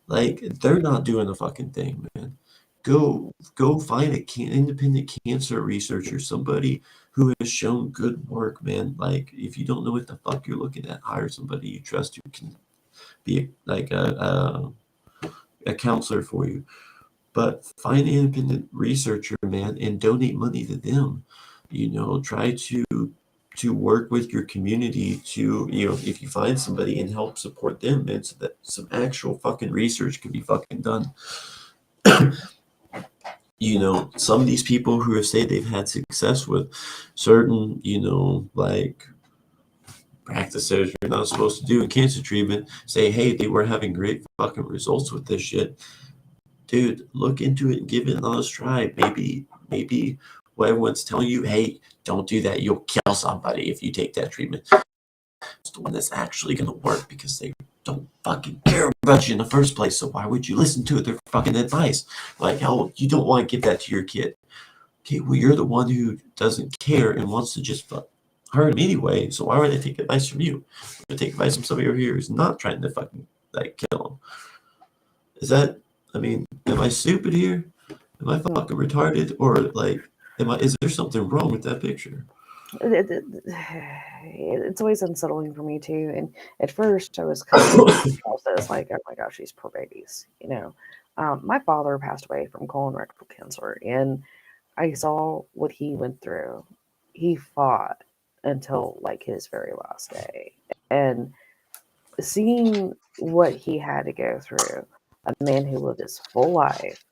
Like, they're not doing a fucking thing, man. Go find a independent cancer researcher, somebody who has shown good work, man. Like, if you don't know what the fuck you're looking at, hire somebody you trust who can be like a counselor for you. But find an independent researcher, man, and donate money to them. You know, try to work with your community to, you know, if you find somebody, and help support them, man, so that some actual fucking research can be fucking done. You know, some of these people who have said they've had success with certain, you know, like practices you're not supposed to do in cancer treatment, say, hey, they were having great fucking results with this shit. Dude, look into it and give it an honest try. Maybe what everyone's telling you, hey, don't do that. You'll kill somebody if you take that treatment. It's the one that's actually going to work, because they don't fucking care about you in the first place. So why would you listen to their fucking advice? Like, hell, you don't want to give that to your kid. Okay, well, you're the one who doesn't care and wants to just hurt him anyway. So why would I take advice from you? I'm going to take advice from somebody over here who's not trying to fucking, like, kill him. Is that, I mean, am I stupid here? Am I fucking retarded? Or, like, is there something wrong with that picture? It's always unsettling for me too. And at first, I was kind of process like, oh my gosh, these poor babies, you know. My father passed away from colorectal cancer, and I saw what he went through. He fought until like his very last day. And seeing what he had to go through, a man who lived his full life,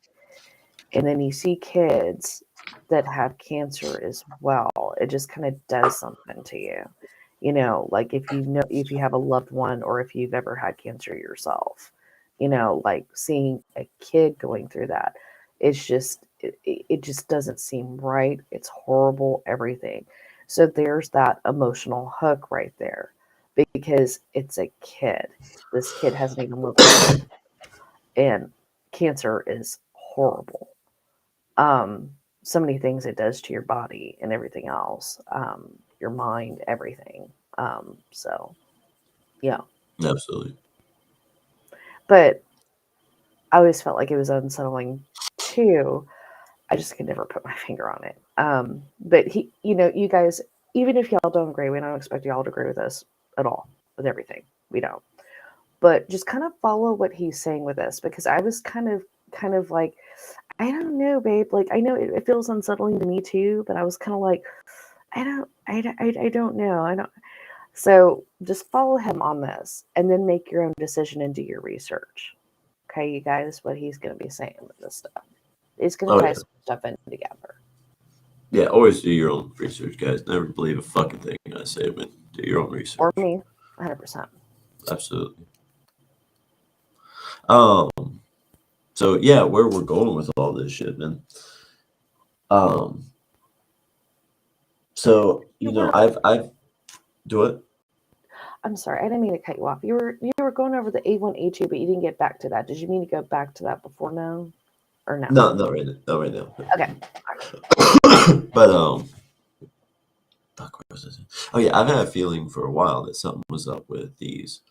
and then you see kids that have cancer as well, it just kind of does something to you. Like if you have a loved one or if you've ever had cancer yourself, like seeing a kid going through that, it just doesn't seem right. It's horrible, everything. So there's that emotional hook right there because it's a kid. This kid hasn't even lived a life, and cancer is horrible. Um, so many things it does to your body and everything else, your mind, everything. So yeah, Absolutely. but I always felt like it was unsettling too. I just could never put my finger on it. But you guys, even if y'all don't agree, we don't expect y'all to agree with us at all with everything. We don't. But just kind of follow what he's saying with this because I was kind of like, I don't know, babe. Like I know it feels unsettling to me too, but I was kind of like, I don't know. I don't. So just follow him on this, and then make your own decision and do your research. Okay, you guys, what he's going to be saying with this stuff. He's going Oh to tie yeah. some stuff in together. Yeah, always do your own research, guys. Never believe a fucking thing I say, but do your own Or research. me, 100%. Absolutely. Um. So yeah, where we're going with all this shit, man. Um. So You were. I've do it. I'm sorry, I didn't mean to cut you off. You were going over the A1, A2, but you didn't get back to that. Did you mean to go back to that before now, or no? No, not right now. Not right now. Okay. But fuck, what was this? Oh yeah, I've had a feeling for a while that something was up with these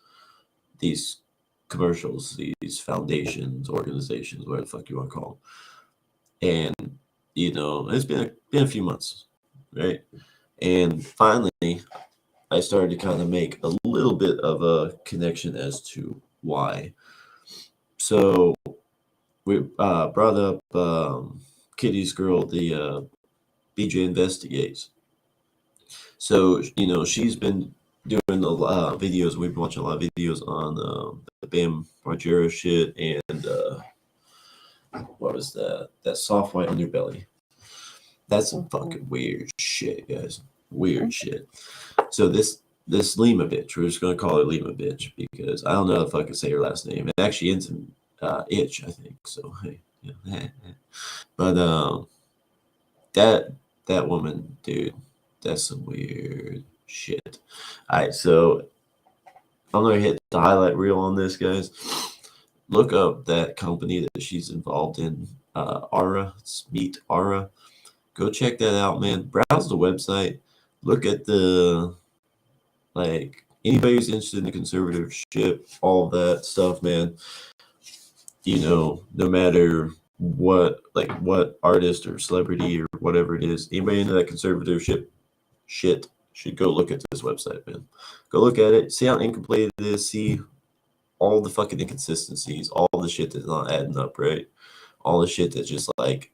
commercials, these foundations, organizations, whatever the fuck you want to call them. And it's been a few months, right? And finally, I started to kind of make a little bit of a connection as to why. So we brought up Kitty's girl, the BJ Investigates. So she's been doing a lot of videos. We've been watching a lot of videos on the Bam Margera shit and what was that? That soft white underbelly. That's some Mhm. fucking weird shit, guys. Weird shit. So this Lima bitch, we're just gonna call her Lima bitch because I don't know if I can say her last name. It actually ends in itch, I think. So hey, yeah. But that woman, dude, that's some weird shit. All right, so I'm gonna hit the highlight reel on this, guys. Look up that company that she's involved in, Ara. It's Meet Ara. Go check that out, man. Browse the website. Look at the anybody who's interested in the conservatorship, all of that stuff, man. No matter what artist or celebrity or whatever it is, anybody into that conservatorship shit should go look at this website, man. Go look at it, see how incomplete it is, see all the fucking inconsistencies, all the shit that's not adding up, right? All the shit that's just like,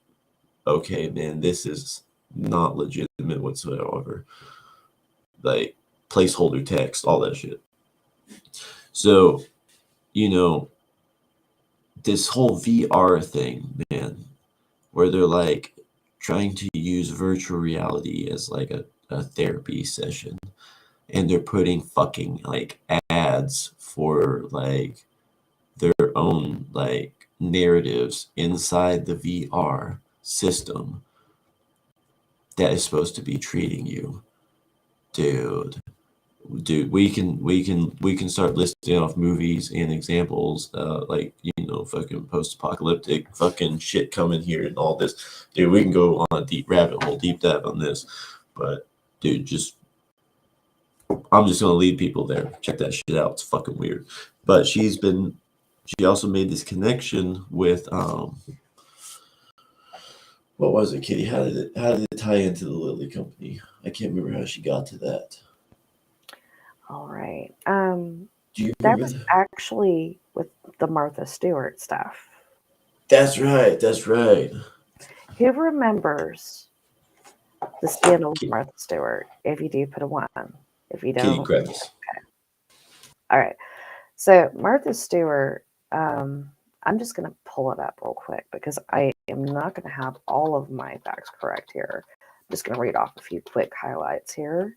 okay, man, this is not legitimate whatsoever. Like placeholder text, all that shit. So, this whole VR thing, man, where they're like trying to use virtual reality as like a therapy session and they're putting fucking like ads for like their own like narratives inside the VR system that is supposed to be treating you. Dude, we can start listing off movies and examples, fucking post-apocalyptic fucking shit coming here and all this. Dude, we can go on a deep rabbit hole, deep dive on this, but dude, I'm just gonna lead people there. Check that shit out. It's fucking weird. But she also made this connection with what was it, Kitty? How did it tie into the Lilly company? I can't remember how she got to that. All right. Do you That remember was that? actually with the Martha Stewart stuff. That's right. That's right. Who remembers the scandal with Kitty, Martha Stewart? If you do, put a 1. If you Kitty don't, Kravis. all right. So Martha Stewart, I'm just going to pull it up real quick because I am not going to have all of my facts correct here. I'm just going to read off a few quick highlights here.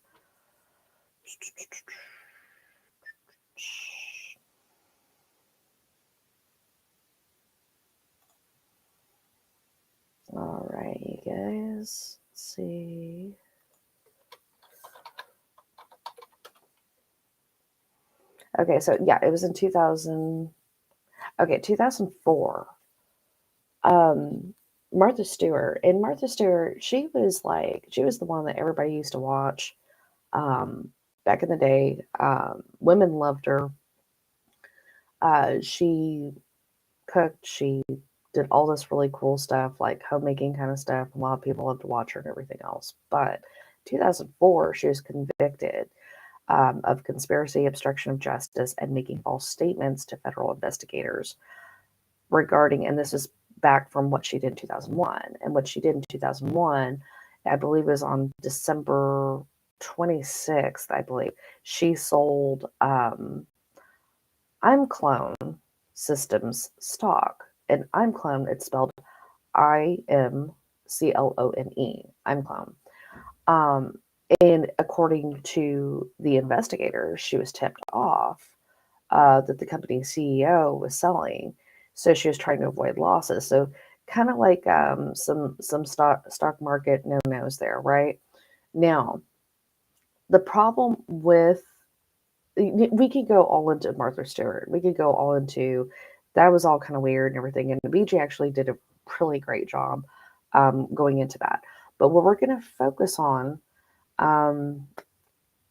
All right, you guys. Let's see. Okay, so yeah, it was in 2000. Okay, 2004. Martha Stewart, and Martha Stewart, she was the one that everybody used to watch back in the day. Women loved her. She cooked, she did all this really cool stuff, like homemaking kind of stuff. A lot of people loved to watch her and everything else. But 2004, she was convicted of conspiracy, obstruction of justice, and making false statements to federal investigators regarding, and this is back from what she did in 2001. And what she did in 2001, I believe, was on December 26th, I believe, she sold ImClone Systems stock. And ImClone, it's spelled ImClone, ImClone. And according to the investigators, she was tipped off that the company's CEO was selling. So she was trying to avoid losses. So kind of like some stock market no-nos there, right? Now, the problem with, we could go all into Martha Stewart. We could go all into, that was all kind of weird and everything. And BJ actually did a really great job going into that. But what we're going to focus on,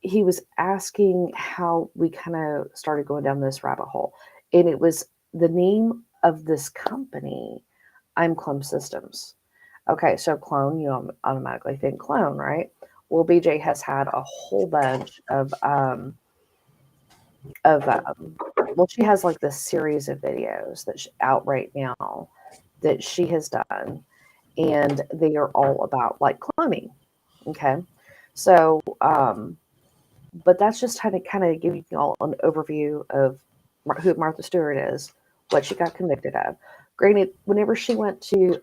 he was asking how we kind of started going down this rabbit hole. And it was the name of this company, ImClone Systems. Okay, so clone, you automatically think clone, right? Well, BJ has had a whole bunch of well, she has like this series of videos that's out right now that she has done, and they are all about like cloning. Okay, so but that's just kind of giving you all an overview of who Martha Stewart is, what she got convicted of. Granted, whenever she went to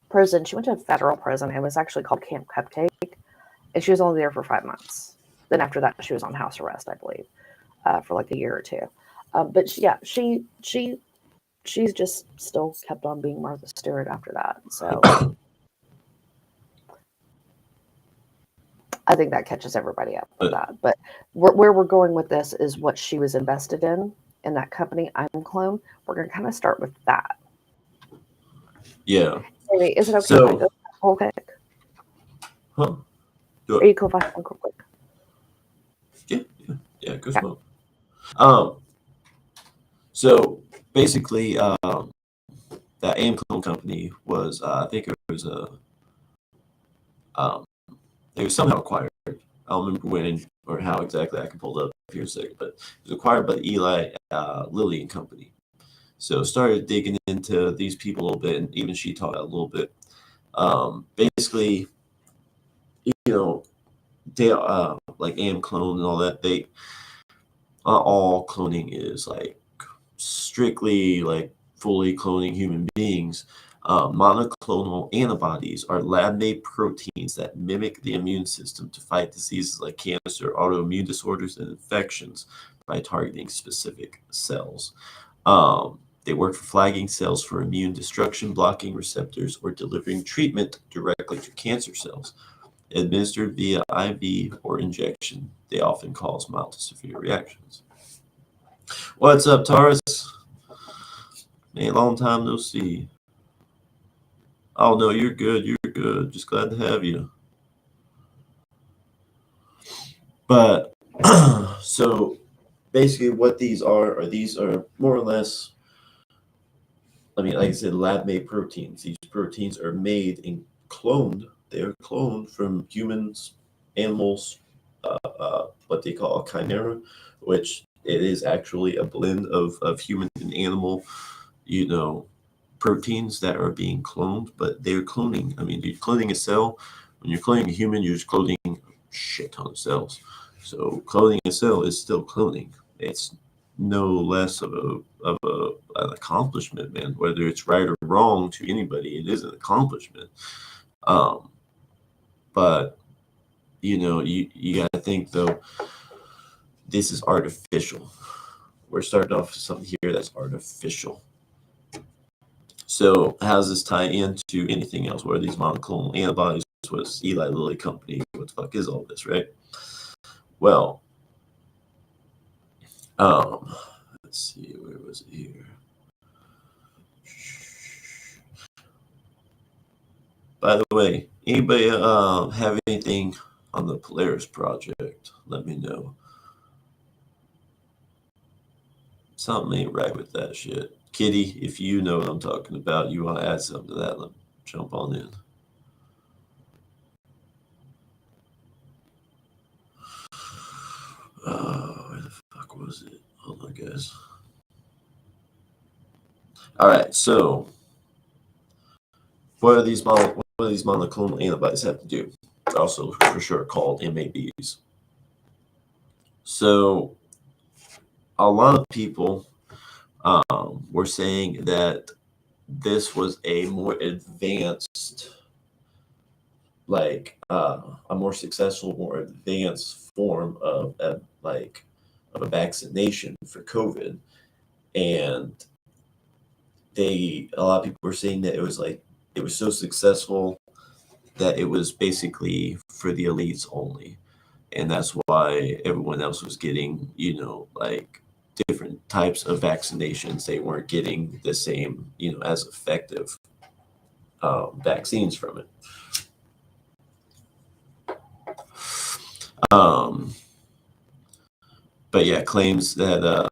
prison, she went to a federal prison. It was actually called Camp Cupcake, and she was only there for 5 months. Then after that, she was on house arrest, I believe, for like a year or two. But she's just still kept on being Martha Stewart after that. So I think that catches everybody up with that. But where we're going with this is what she was invested in that company, ImClone. We're going to kind of start with that. Yeah. Anyway, is it okay So, if I go real quick? huh? Do Are it. you cool if I go real quick? Yeah. Go smoke. So basically, that AIM-Clone company was, I think it was it was somehow acquired. I don't remember when or how exactly. I can pull it up here in a second, but it was acquired by the Eli Lilly and Company. So started digging into these people a little bit, and even she taught a little bit. Basically, they like AM clone and all that. They not all cloning is like strictly like fully cloning human beings. Monoclonal antibodies are lab-made proteins that mimic the immune system to fight diseases like cancer, autoimmune disorders, and infections by targeting specific cells. They work for flagging cells for immune destruction, blocking receptors, or delivering treatment directly to cancer cells. Administered via IV or injection, they often cause mild to severe reactions. What's up, Taurus? Man, long time no see. Oh, no, you're good. You're good. Just glad to have you. But, so basically what these are more or less, I mean, like I said, lab-made proteins. These proteins are made and cloned. They are cloned from humans, animals, what they call a chimera, which it is actually a blend of human and animal, proteins that are being cloned, but they're cloning. I mean, you're cloning a cell. When you're cloning a human, you're just cloning a shit ton of cells. So cloning a cell is still cloning. It's no less of an accomplishment, man. Whether it's right or wrong to anybody, it is an accomplishment. But you got to think though. This is artificial. We're starting off with something here that's artificial. So how does this tie into anything else? What are these monoclonal antibodies? What's Eli Lilly company? What the fuck is all this, right? Well, let's see, where was it here? By the way, anybody have anything on the Polaris project? Let me know. Something ain't right with that shit. Kitty, if you know what I'm talking about, you want to add something to that, let me jump on in. Where the fuck was it? Hold on, guys. All right, so what do these monoclonal antibodies have to do? It's also for sure called MABs. So a lot of people were saying that this was a more advanced, like a more successful, more advanced form of a vaccination for COVID, and a lot of people were saying that it was so successful that it was basically for the elites only, and that's why everyone else was getting different types of vaccinations. They weren't getting the same as effective vaccines from it. But yeah, claims that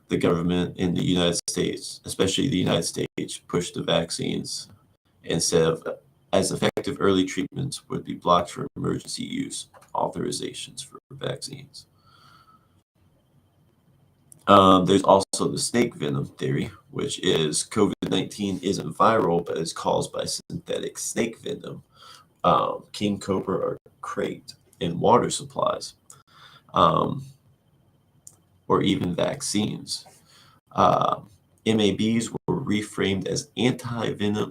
the government in the United States, especially the United States, pushed the vaccines instead of as effective early treatments would be blocked for emergency use authorizations for vaccines. There's also the snake venom theory, which is COVID-19 isn't viral, but is caused by synthetic snake venom, king cobra or crate in water supplies, or even vaccines. MABs were reframed as anti-venom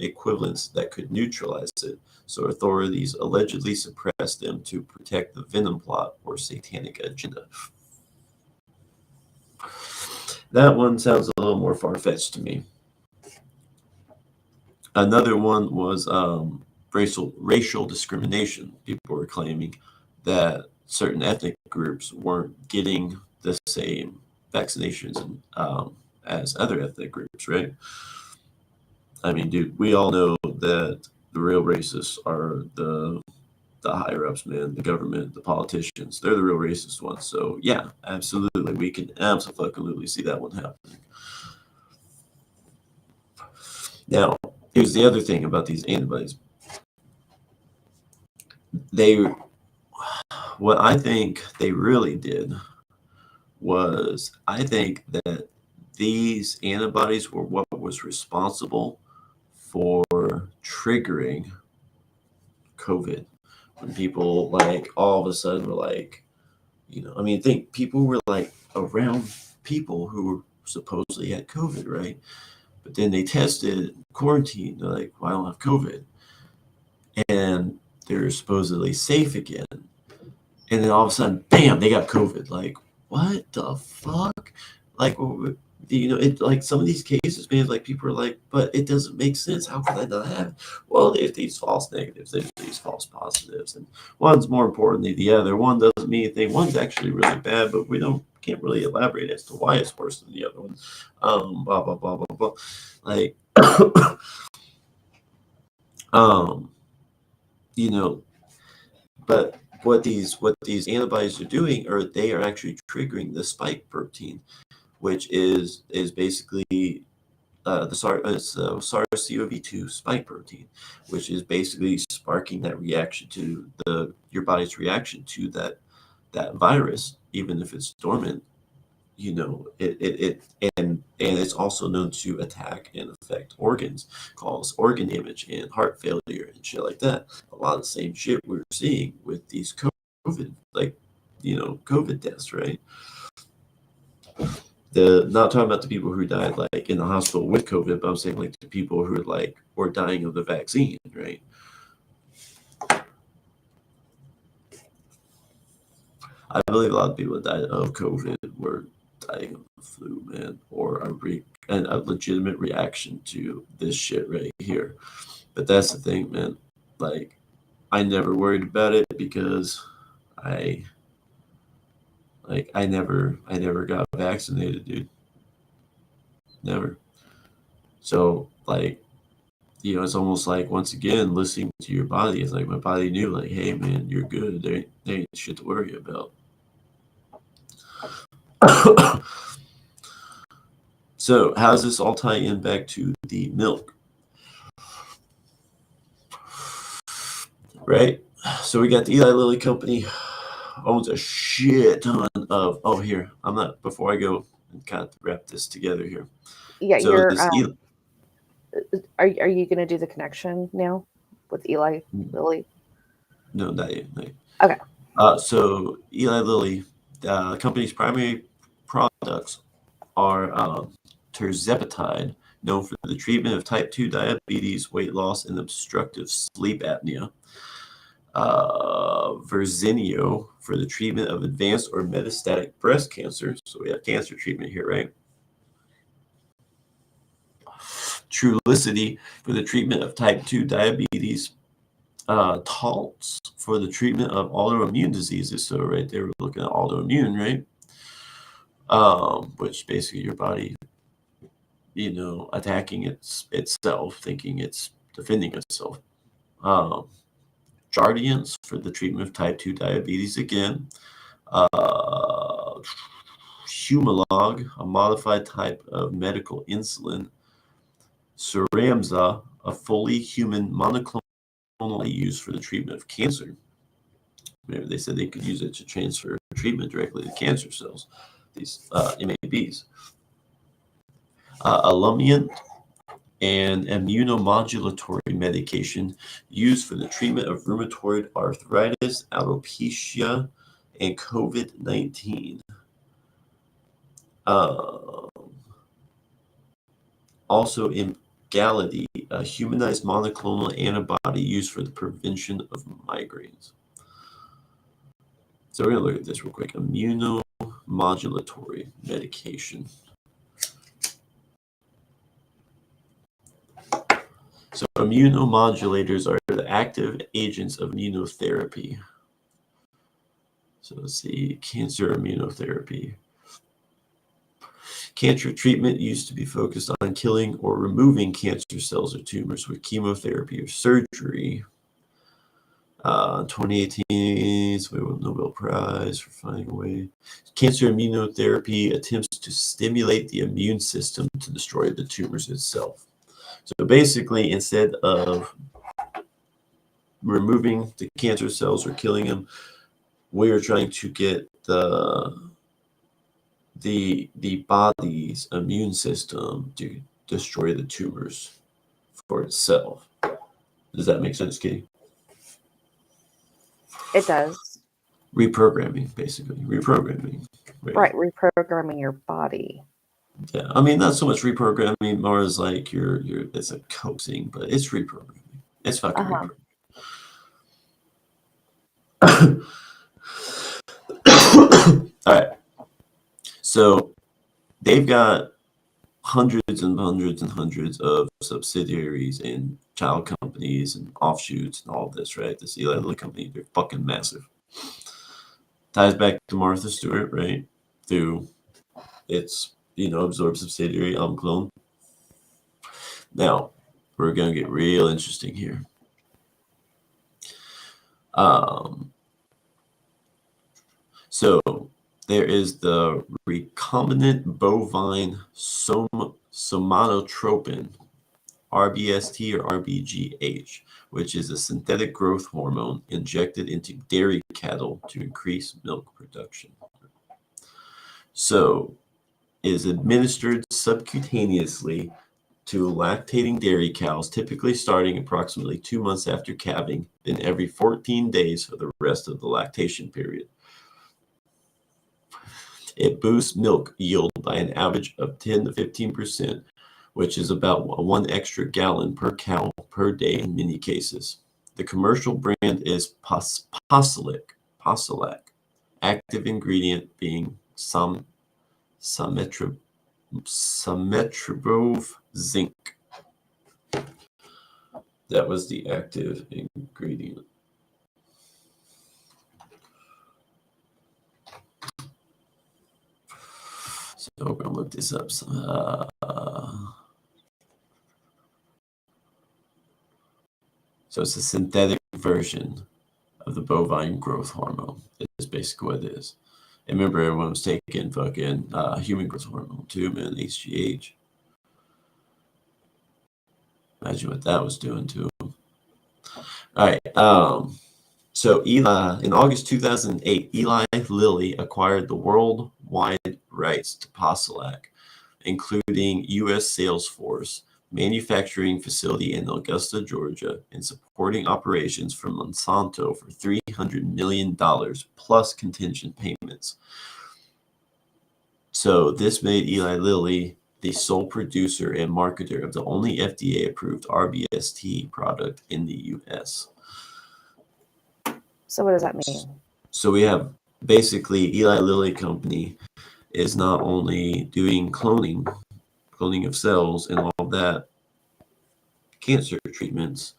equivalents that could neutralize it, so authorities allegedly suppressed them to protect the venom plot or satanic agenda. That one sounds a little more far-fetched to me. Another one was racial discrimination. People were claiming that certain ethnic groups weren't getting the same vaccinations as other ethnic groups, right? I mean, dude, we all know that the real racists are the higher-ups, man, the government, the politicians. They're the real racist ones. So, yeah, absolutely. We can absolutely see that one happening. Now, here's the other thing about these antibodies. What I think they really did was, I think that these antibodies were what was responsible for triggering COVID. When people all of a sudden were think people were around people who were supposedly had COVID, right? But then they tested, quarantined, they're like, well, I don't have COVID. And they're supposedly safe again. And then all of a sudden, bam, they got COVID. Like, what the fuck? Some of these cases, man, people are like, but it doesn't make sense. How can I not have it? Well, there's these false negatives, there's these false positives, and one's more important than the other. One doesn't mean anything. One's actually really bad, but we can't really elaborate as to why it's worse than the other one. Blah blah blah blah blah. But what these antibodies are doing, or they are actually triggering the spike protein, which is basically the SARS-CoV-2 spike protein, which is basically sparking that reaction to your body's reaction to that virus, even if it's dormant. you know, and it's also known to attack and affect organs, cause organ damage and heart failure and shit like that. A lot of the same shit we're seeing with these COVID, like, you know, COVID deaths, right? Not talking about the people who died like in the hospital with COVID, but I'm saying like the people who like were dying of the vaccine, right? I believe a lot of people that died of COVID were dying of the flu, man, or a legitimate reaction to this shit right here. But that's the thing, man. Like, I never worried about it because I never got vaccinated, dude. Never. So like, you know, it's almost like, once again, listening to your body. It's like my body knew, like, hey, man, you're good. There ain't shit to worry about. So how does this all tie in back to the milk? Right? So we got the Eli Lilly company owns a shit ton of, here, before I go and kind of wrap this together here. Yeah, So you're. this Eli, Are you going to do the connection now with Eli Lilly? no, not yet. Not yet. Okay. So Eli Lilly, the company's primary products are tirzepatide, known for the treatment of type 2 diabetes, weight loss, and obstructive sleep apnea. Verzenio for the treatment of advanced or metastatic breast cancer. So we have cancer treatment here, right? Trulicity for the treatment of type 2 diabetes. Taltz for the treatment of autoimmune diseases. So right there, we're looking at autoimmune, right? Which basically your body, you know, attacking itself, thinking it's defending itself. Jardiance for the treatment of type 2 diabetes again. Humalog, a modified type of medical insulin. Cyramza, a fully human monoclonal used for the treatment of cancer. Maybe they said they could use it to transfer treatment directly to cancer cells, these MABs. Olumiant, an immunomodulatory medication used for the treatment of rheumatoid arthritis, alopecia, and COVID-19. Also, Emgality, a humanized monoclonal antibody used for the prevention of migraines. So we're going to look at this real quick. Immunomodulatory medication. So immunomodulators are the active agents of immunotherapy. So let's see, cancer immunotherapy. Cancer treatment used to be focused on killing or removing cancer cells or tumors with chemotherapy or surgery. 2018, so we won Nobel Prize for finding a way. Cancer immunotherapy attempts to stimulate the immune system to destroy the tumors itself. So basically, instead of removing the cancer cells or killing them, we are trying to get the body's immune system to destroy the tumors for itself. Does that make sense, Kitty? It does. Reprogramming, basically. Reprogramming. Right, reprogramming your body. Yeah, I mean, not so much reprogramming, more as like it's a coaxing, but it's reprogramming. It's fucking reprogramming. All right. So they've got hundreds and hundreds and hundreds of subsidiaries and child companies and offshoots and all of this, right? This Eli Lilly company, they're fucking massive. Ties back to Martha Stewart, right? Through its, absorbed subsidiary, Clone. Now, we're going to get real interesting here. So there is the recombinant bovine somatotropin, RBST or RBGH, which is a synthetic growth hormone injected into dairy cattle to increase milk production. So is administered subcutaneously to lactating dairy cows, typically starting approximately 2 months after calving, then every 14 days for the rest of the lactation period. It boosts milk yield by an average of 10 to 15%, which is about 1 extra gallon per cow per day in many cases. The commercial brand is Posilac, active ingredient being Sametribove zinc. That was the active ingredient. So we're going to look this up. So it's a synthetic version of the bovine growth hormone. It's basically what it is. And remember, everyone was taking fucking human growth hormone too, man, HGH. Imagine what that was doing to him. All right. So Eli, in August 2008, Eli Lilly acquired the worldwide rights to Posilac, including U.S. sales force, manufacturing facility in Augusta, Georgia, and supporting operations for Monsanto for $300 million plus contingent payments. So this made Eli Lilly the sole producer and marketer of the only FDA-approved RBST product in the U.S. So what does that mean? So we have basically Eli Lilly Company is not only doing cloning of cells and all of that, cancer treatments,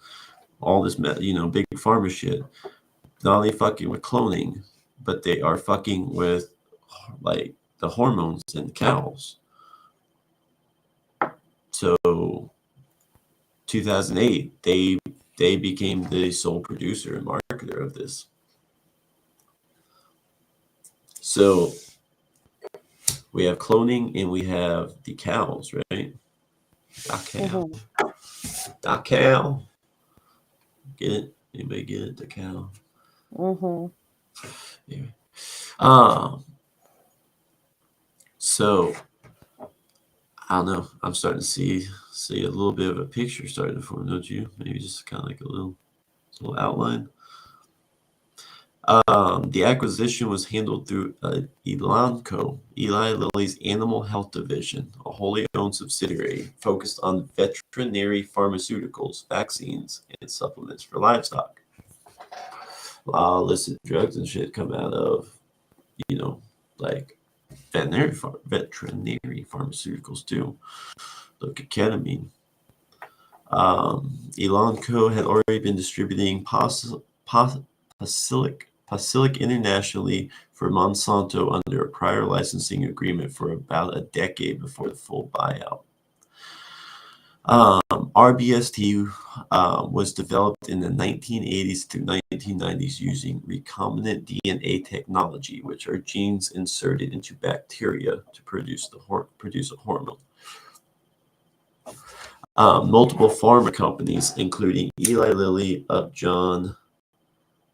all this, big pharma shit. Not only fucking with cloning, but they are fucking with like the hormones in cows. So 2008, they became the sole producer and marketer of this. So we have cloning and we have the cows, right? The cow. Get it? Anybody get it? The cow. Anyway. So I don't know. I'm starting to see a little bit of a picture starting to form, don't you? Maybe just kind of like a little outline. The acquisition was handled through Elanco, Eli Lilly's animal health division, a wholly owned subsidiary focused on veterinary pharmaceuticals, vaccines, and supplements for livestock. A lot of illicit drugs and shit come out of, like veterinary pharmaceuticals too. Look at ketamine. Elanco had already been distributing Pasilic internationally for Monsanto under a prior licensing agreement for about a decade before the full buyout. RBST was developed in the 1980s through 1990s using recombinant DNA technology, which are genes inserted into bacteria to produce a hormone. Multiple pharma companies, including Eli Lilly, Upjohn,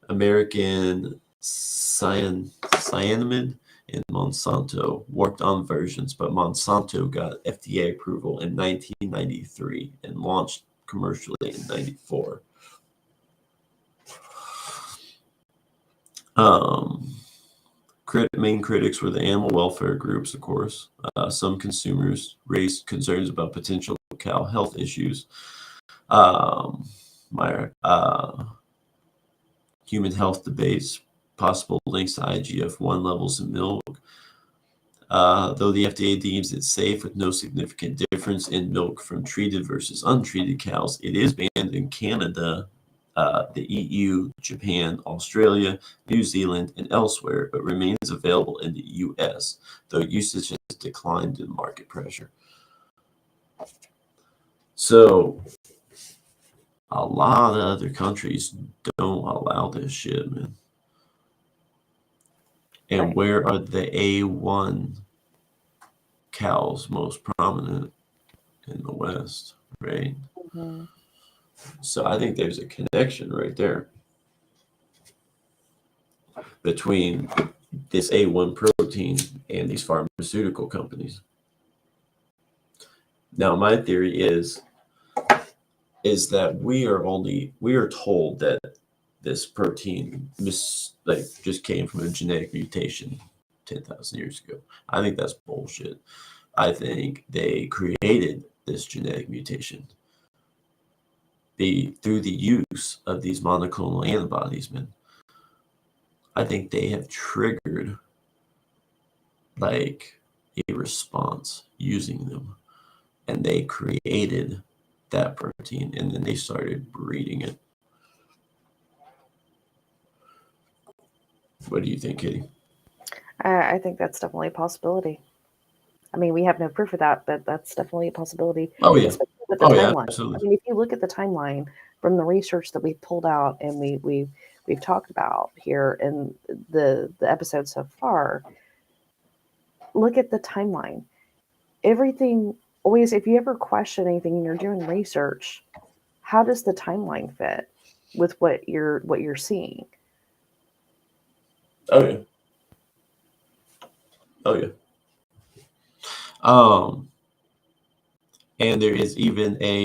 American Cyanamid, and Monsanto worked on versions, but Monsanto got FDA approval in 1993 and launched commercially in 94. Main critics were the animal welfare groups, of course. Some consumers raised concerns about potential cow health issues. Human health debates, possible links to IGF-1 levels in milk. Though the FDA deems it safe with no significant difference in milk from treated versus untreated cows, it is banned in Canada, the EU, Japan, Australia, New Zealand, and elsewhere, but remains available in the US, though usage has declined due to market pressure. So a lot of other countries don't allow this shit, man. And Right. where are the A1 cows most prominent? In the West, right? So I think there's a connection right there between this A1 protein and these pharmaceutical companies. Now, my theory is that we are told that this protein just came from a genetic mutation 10,000 years ago. I think that's bullshit. I think they created this genetic mutation through the use of these monoclonal antibodies, man. I think they have triggered like a response using them, and they created that protein, and then they started breeding it. What do you think, Kitty? I think that's definitely a possibility. I mean, we have no proof of that, but that's definitely a possibility. Oh yeah, Especially with the timeline. I absolutely. mean, if you look at the timeline from the research that we've pulled out and we've talked about here in the episode so far, look at the timeline. Everything always, if you ever question anything and you're doing research, how does the timeline fit with what you're seeing? Oh yeah. Oh yeah. And there is even a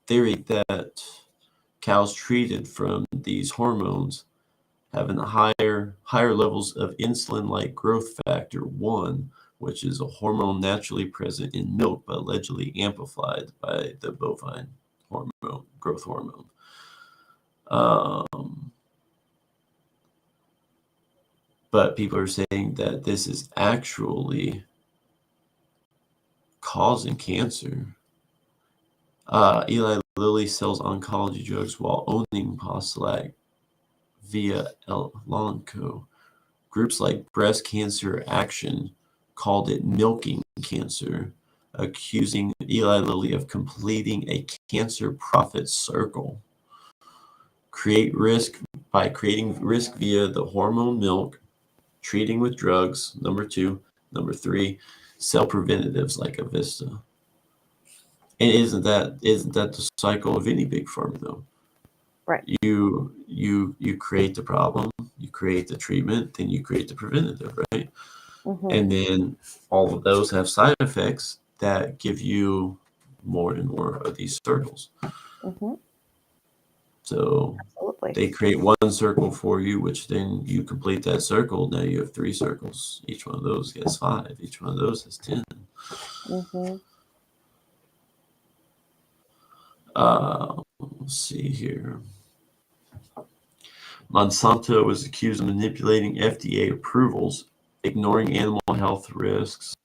theory that cows treated from these hormones having higher levels of insulin like growth factor 1, which is a hormone naturally present in milk but allegedly amplified by the bovine hormone, growth hormone. But people are saying that this is actually causing cancer. Eli Lilly sells oncology drugs while owning Postulac via Elanco. Groups like Breast Cancer Action called it milking cancer, accusing Eli Lilly of completing a cancer profit circle. Creating risk via the hormone milk, treating with drugs, number 2. Number 3, sell preventatives like Avista. And isn't that the cycle of any big pharma though? Right. You create the problem, you create the treatment, then you create the preventative, right? Mm-hmm. And then all of those have side effects that give you more and more of these circles. Mm-hmm. So Absolutely. they create one circle for you, which then you complete that circle. Now you have 3 circles. Each one of those gets 5. Each one of those has 10. Mm-hmm. Let's see here. Monsanto was accused of manipulating FDA approvals, ignoring animal health risks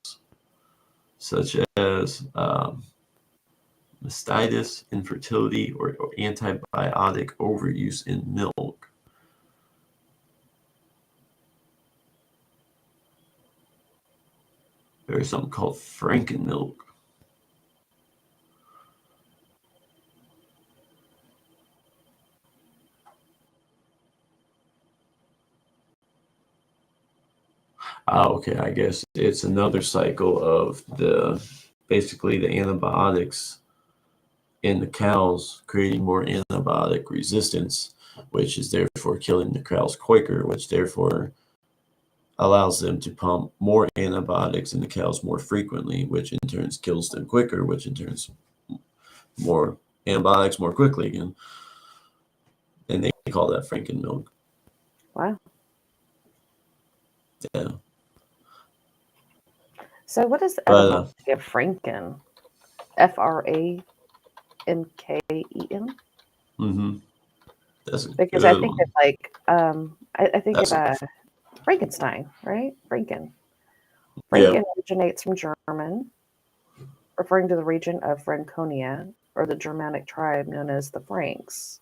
such as mastitis, infertility, or antibiotic overuse in milk. There's something called Frankenmilk. Okay, I guess it's another cycle of basically the antibiotics in the cows creating more antibiotic resistance, which is therefore killing the cows quicker, which therefore allows them to pump more antibiotics in the cows more frequently, which in turn kills them quicker, which in turn more antibiotics more quickly again. And they call that Frankenmilk. Wow. Yeah. So what is the etymology of Franken? Franken? Mm-hmm. That's Because I think of like I think of Frankenstein, right? Franken. Franken originates from German, referring to the region of Franconia, or the Germanic tribe known as the Franks.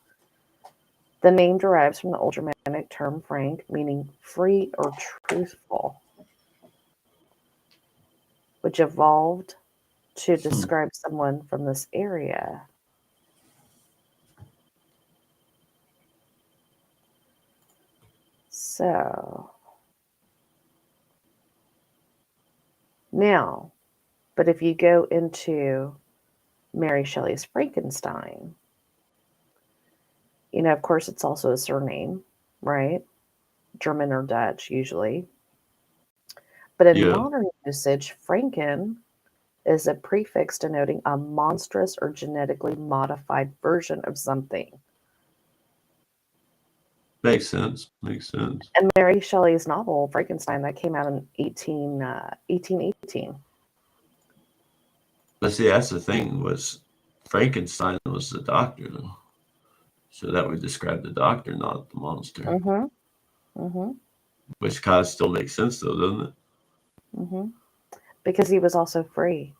The name derives from the Old Germanic term frank, meaning free or truthful, which evolved to describe someone from this area. So now, but if you go into Mary Shelley's Frankenstein, you know, of course, it's also a surname, right? German or Dutch, usually. But in Yeah. modern usage, Franken is a prefix denoting a monstrous or genetically modified version of something. Makes sense. Makes sense. And Mary Shelley's novel, Frankenstein, that came out in 1818. But see, that's the thing was Frankenstein was the doctor, though. So that would describe the doctor, not the monster. Mm-hmm. Mm-hmm. Which kind of still makes sense, though, doesn't it? Mm-hmm. Because he was also free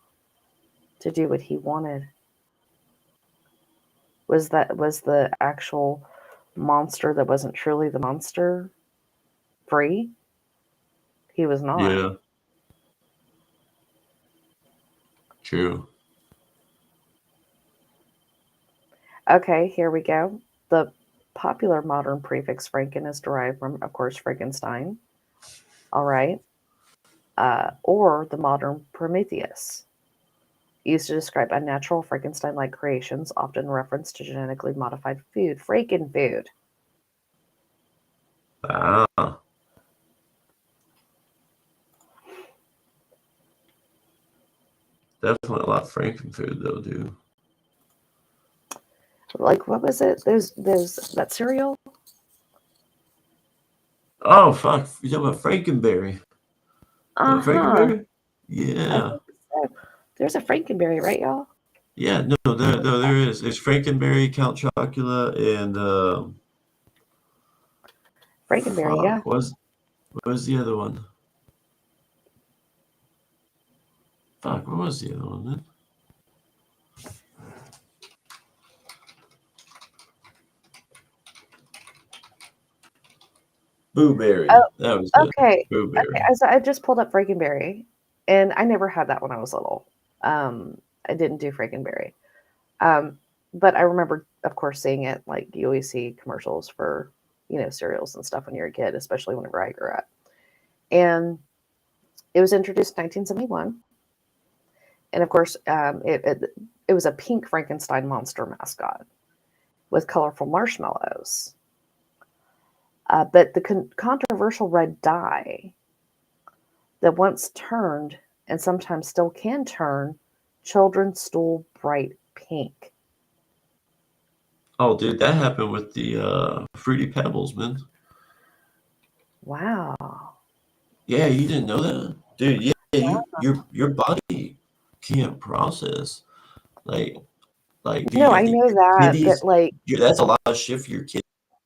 to do what he wanted. Was the actual monster that wasn't truly the monster free? He was not. Yeah, true. Okay, here we go. The popular modern prefix Franken is derived from, of course, Frankenstein. All right. Or the modern Prometheus, used to describe unnatural Frankenstein-like creations, often reference to genetically modified food. Frankenfood. Ah, definitely a lot of Frankenfood, though, dude. Like what was it? There's that cereal. Oh, fuck. You talking about Frankenberry? Uh huh. Frankenberry? I Yeah. think so. There's a Frankenberry, right, y'all? Yeah, no, there is. There's Frankenberry, Count Chocula, and Frankenberry, yeah. fuck, what was the other one? Fuck, what was the other one, man? Booberry. Oh, That was it. okay. Okay. Booberry. I just pulled up Frankenberry, and I never had that when I was little. I didn't do Frankenberry. Um, but I remember, of course, seeing it. Like you always see commercials for, cereals and stuff when you're a kid, especially whenever I grew up. And it was introduced in 1971, and of course, it was a pink Frankenstein monster mascot with colorful marshmallows. But the controversial red dye that once turned and sometimes still can turn children's stool bright pink. Oh, dude, that happened with the Fruity Pebbles, man. Wow. Yeah, you didn't know that, dude. Yeah, your body can't process like dude. No, I know Your that, but kidneys. like, That's a lot of shit for your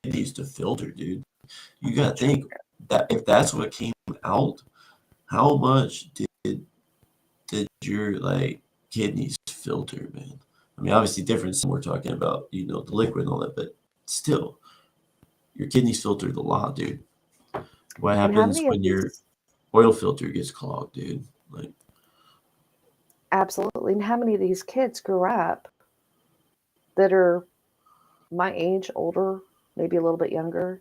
kidneys to filter, dude. You gotta think that if that's what came out, how much did your kidneys filter, man? I mean, obviously different. We're talking about the liquid and all that, but still, your kidneys filtered a lot, dude. What and how happens many of when your these, oil filter gets clogged, dude? Like, absolutely, and how many of these kids grew up that are my age, older, maybe a little bit younger,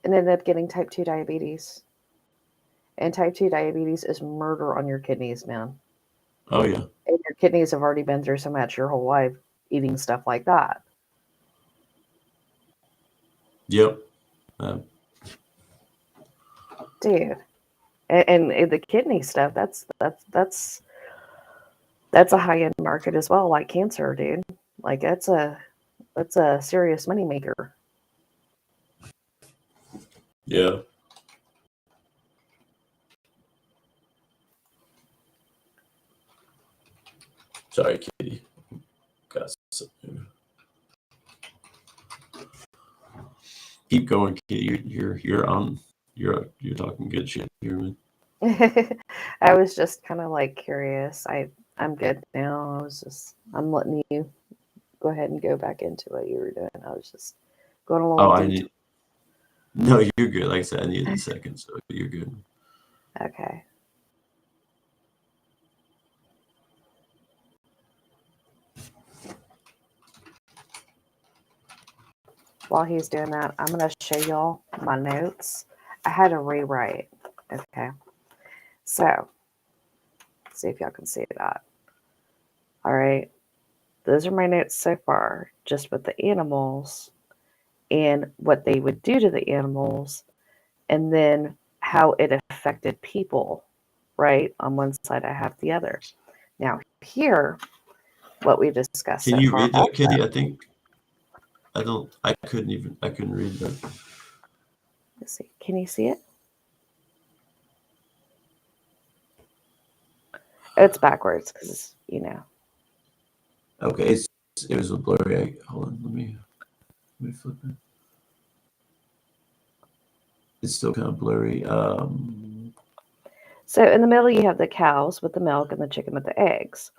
and ended up getting type 2 diabetes? And type 2 diabetes is murder on your kidneys, man. oh yeah, And your kidneys have already been through so much your whole life eating stuff like that. yep, Dude. And the kidney stuff, that's a high end market as well, like cancer, dude. Like that's a serious moneymaker. yeah. Sorry, Kitty. Got something. Keep going, Kitty. You're on. You're talking good shit here, man. I was just kind of like curious. I'm good now. I'm letting you go ahead and go back into what you were doing. I was just going a little Oh, I detour. need. No, you're good. Like I said, I needed a second, so you're good. Okay. While he's doing that, I'm gonna show y'all my notes. I had to rewrite. Okay. So see if y'all can see that. All right. Those are my notes so far, just with the animals and what they would do to the animals, and then how it affected people. right? On one side, I have the other. Now, here, what we discussed Can so you far. read that, Kitty? I think I couldn't read that. Let's see. Can you see it? It's backwards because, Okay, it was a blurry. Hold on, let me flip it. It's still kind of blurry. So in the middle, you have the cows with the milk and the chicken with the eggs.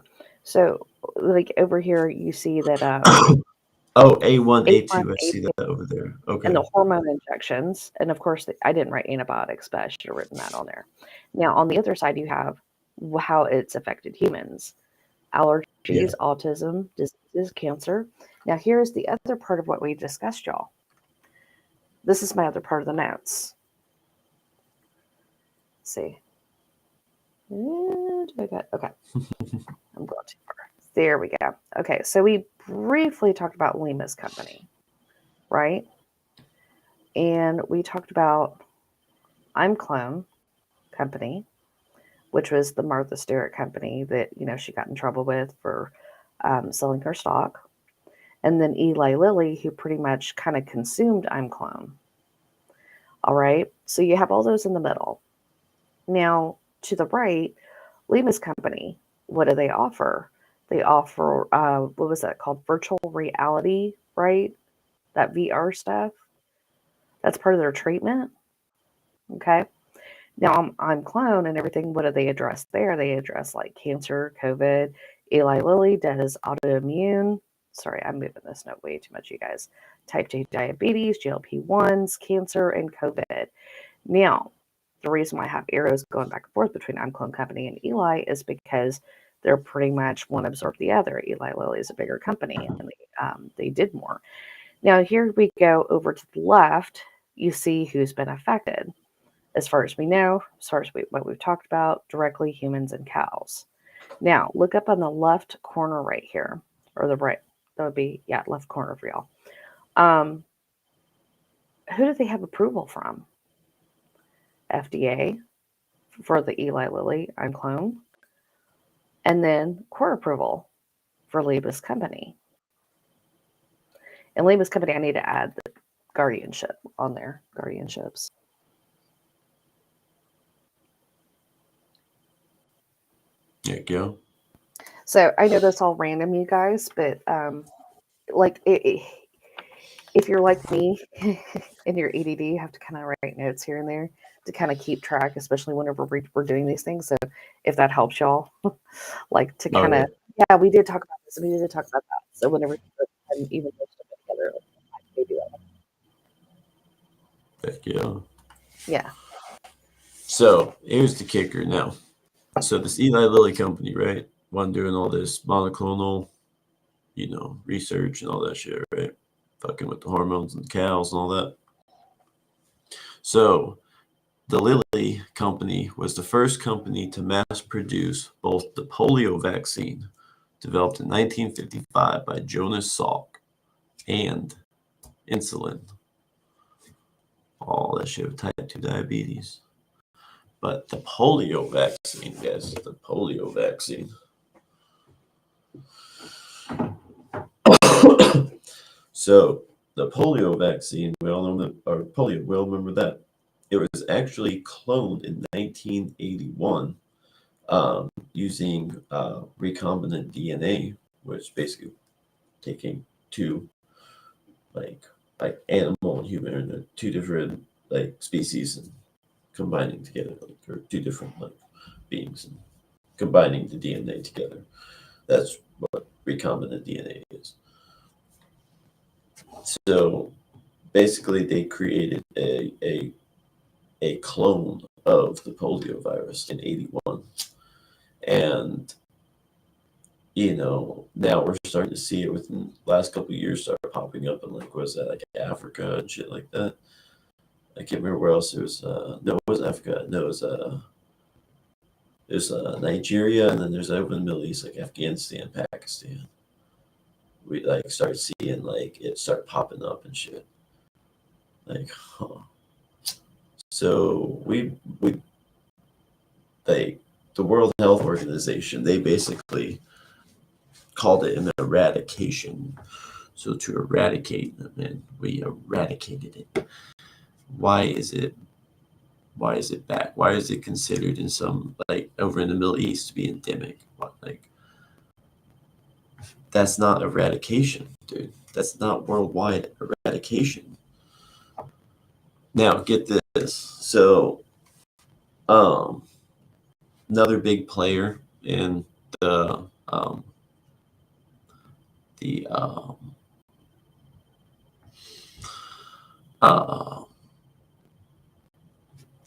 So, like over here, you see that Oh, A1, A1, A2. I see A2, that over there. and Okay. the hormone injections. And of course, I didn't write antibiotics, but I should have written that on there. Now, on the other side, you have how it's affected humans: Yeah. allergies, autism, diseases, cancer. Now, here's the other part of what we discussed, y'all. This is my other part of the notes. Let's see. Okay. I'm going too far. There we go. Okay, so we briefly talked about Lima's company, right? And we talked about I'm Clone company, which was the Martha Stewart company that she got in trouble with for selling her stock, and then Eli Lilly, who pretty much kind of consumed I'm Clone. All right, so you have all those in the middle. Now to the right, Lima's company. What do they offer? They offer what was that called? Virtual reality, right? That VR stuff. That's part of their treatment. Okay. Now I'm Clone and everything. What do they address there? They address like cancer, COVID. Eli Lilly does autoimmune. Sorry, I'm moving this note way too much, you guys. Type 2 diabetes, GLP-1s, cancer, and COVID. Now, the reason why I have arrows going back and forth between I'm Clone Company and Eli is because they're pretty much one absorbed the other. Eli Lilly is a bigger company, and they did more. Now, here we go over to the left. You see who's been affected. As far as we know, as far as what we've talked about, directly humans and cows. Now, look up on the left corner right here, or the right, that would be, left corner for y'all. Who do they have approval from? FDA for the Eli Lilly I'm Clone, and then court approval for Lima's company. And Lima's company, I need to add the guardianship on there, guardianships. There you go. So I know that's all random, you guys, but if you're like me and you're ADD, you have to kind of write notes here and there to kind of keep track, especially whenever we're doing these things. So if that helps y'all, like to kind of, we did talk about this and we did talk about that. So whenever and even put stuff together, maybe that. Heck yeah. Yeah. So here's the kicker now. So this Eli Lilly company, right? One doing all this monoclonal, research and all that shit, right? Fucking with the hormones and the cows and all that. So the Lilly company was the first company to mass produce both the polio vaccine, developed in 1955 by Jonas Salk, and insulin. All that shit with type 2 diabetes. But the polio vaccine, guys, the polio vaccine. So the polio vaccine, we all know that, or polio, we all remember that. It was actually cloned in 1981 using recombinant DNA, which basically taking two like animal and human, and they're two different species and combining together, or two different beings and combining the DNA together. That's what recombinant DNA is. So basically, they created a clone of the polio virus in 81. And, now we're starting to see it within the last couple of years start popping up in Africa and shit like that. I can't remember where else it was. No, it wasn't Africa. No, it was Nigeria, and then there's over in the Middle East, like Afghanistan, Pakistan. We start seeing it start popping up and shit. So we the World Health Organization, they basically called it an eradication. So to eradicate, man, we eradicated it. Why is it back? Why is it considered in some, like, over in the Middle East to be endemic? Like, that's not eradication, dude. That's not worldwide eradication. Now, get this. So, another big player in the the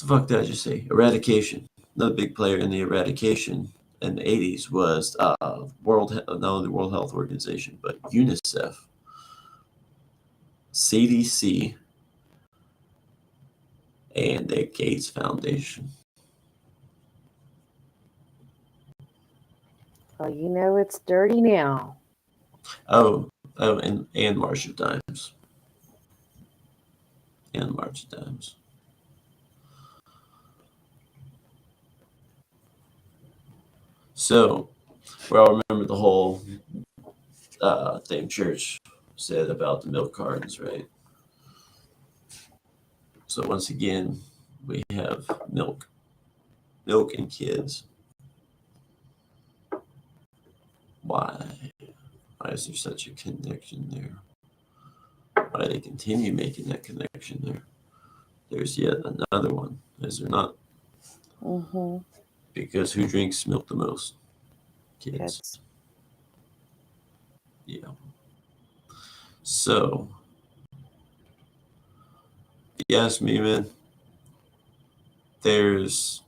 fuck did I just say? Eradication. Another big player in the eradication in the 80s was not only the World Health Organization, but UNICEF, CDC, and the Gates Foundation. Well, you know it's dirty now. Oh, and March of Dimes. And March of Dimes. So, we all remember the whole thing Church said about the milk cartons, right? So once again, we have milk and kids. Why? Why is there such a connection there? Why do they continue making that connection there? There's yet another one, is there not? Mm-hmm. Because who drinks milk the most? Kids. Yeah. So, if you ask me, man, there's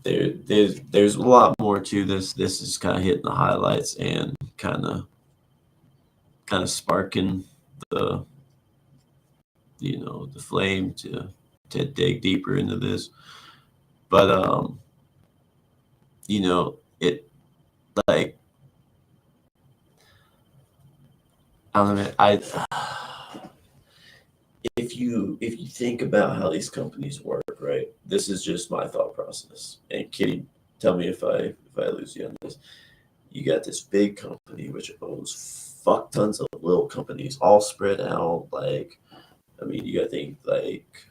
a lot more to this. This is kind of hitting the highlights and kind of sparking the the flame to dig deeper into this. But it, like, I don't know, if you think about how these companies work, right? This is just my thought process. And Kitty, tell me if I lose you on this. You got this big company which owns fuck tons of little companies all spread out. Like, I mean, you got to think, like,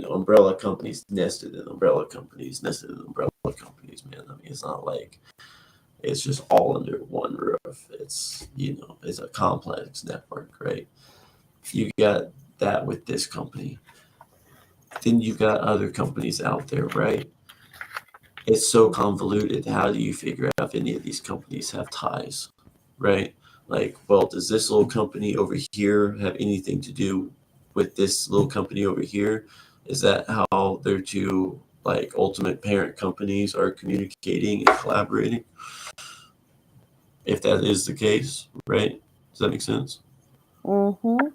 umbrella companies nested in umbrella companies, nested in umbrella companies, man. I mean, it's not like it's just all under one roof. It's, it's a complex network, right? You got that with this company. Then you got other companies out there, right? It's so convoluted. How do you figure out if any of these companies have ties, right? Like, well, does this little company over here have anything to do with this little company over here? Is that how their two, like, ultimate parent companies are communicating and collaborating? If that is the case, right? Does that make sense? Mm-hmm.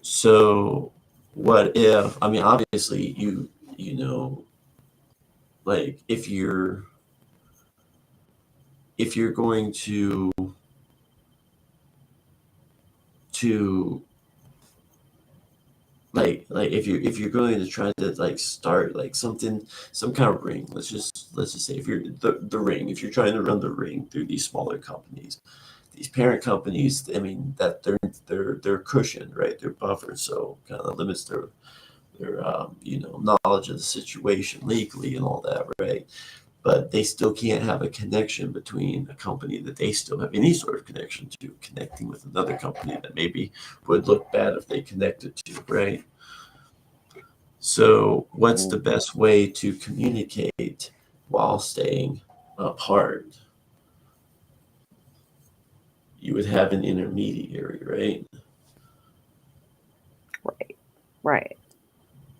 So what if, I mean, obviously like, if you're going to like if you're going to try to, like, start, like, some kind of ring, let's just say, if you're the ring, if you're trying to run the ring through these smaller companies, these parent companies, I mean, that they're cushioned, right? They're buffered, so kind of limits their knowledge of the situation legally and all that, right? But they still can't have a connection between a company that they still have any sort of connection to, connecting with another company that maybe would look bad if they connected to, right? So what's the best way to communicate while staying apart? You would have an intermediary, right? Right.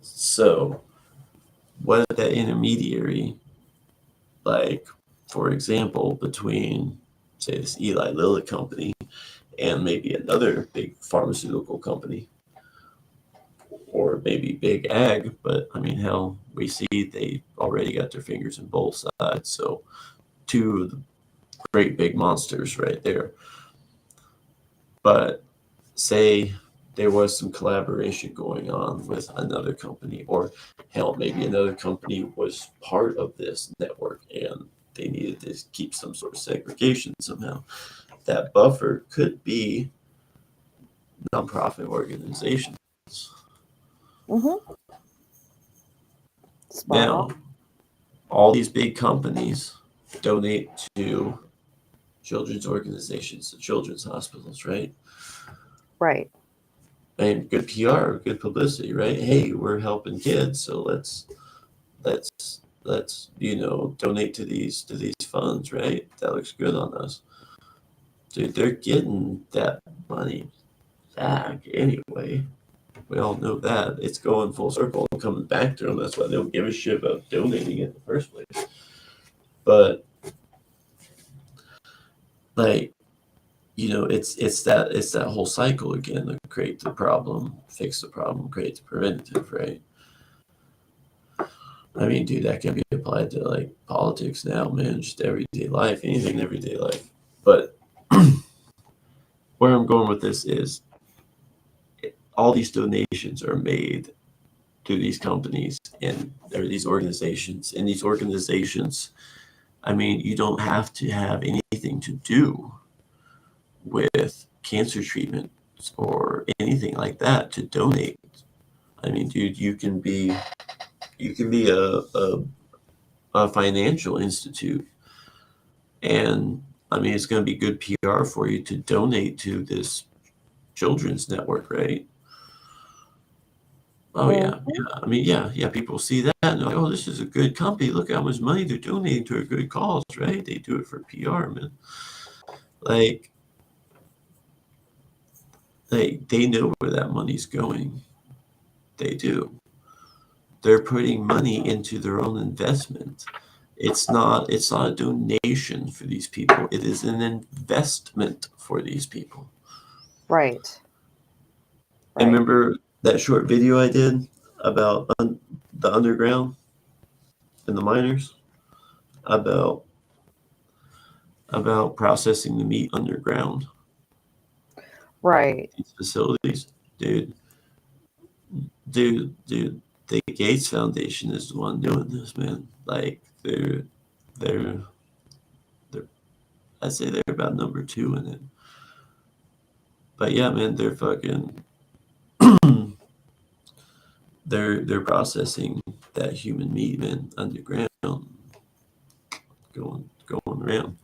So what if that intermediary, like, for example, between, say, this Eli Lilly company and maybe another big pharmaceutical company, or maybe big ag, but I mean, hell, we see they already got their fingers in both sides. So two of the great big monsters right there. But say there was some collaboration going on with another company, or hell, maybe another company was part of this network and they needed to keep some sort of segregation somehow. That buffer could be nonprofit organizations. Mm-hmm. Spot Now, on. all these big companies donate to children's organizations, to children's hospitals, right? Right. And good PR, good publicity, right? Hey, we're helping kids, so let's donate to these funds, right? That looks good on us. Dude, they're getting that money back anyway. We all know that. It's going full circle and coming back to them. That's why they don't give a shit about donating it in the first place. But like, it's that whole cycle again to create the problem, fix the problem, create the preventative, right? I mean, dude, that can be applied to like politics now, man, just everyday life, anything in everyday life. But where I'm going with this is all these donations are made to these companies and or these organizations. And these organizations, I mean, you don't have to have anything to do with cancer treatment or anything like that to donate. I mean, dude, you can be a financial institute, and I mean, it's going to be good PR for you to donate to this children's network, right? Oh yeah, Mm-hmm. yeah. I mean, yeah. People see that and they're like, oh, this is a good company. Look how much money they're donating to a good cause, right? They do it for PR, man. Like, they know where that money's going. They do. They're putting money into their own investment. It's not a donation for these people. It is an investment for these people. Right. And Right. remember that short video I did about the underground and the miners about processing the meat underground, Right. these facilities, dude. Dude. The Gates Foundation is the one doing this, man. Like they're I'd say they're about number two in it. But yeah, man, they're fucking they're processing that human meat, man, underground, going around.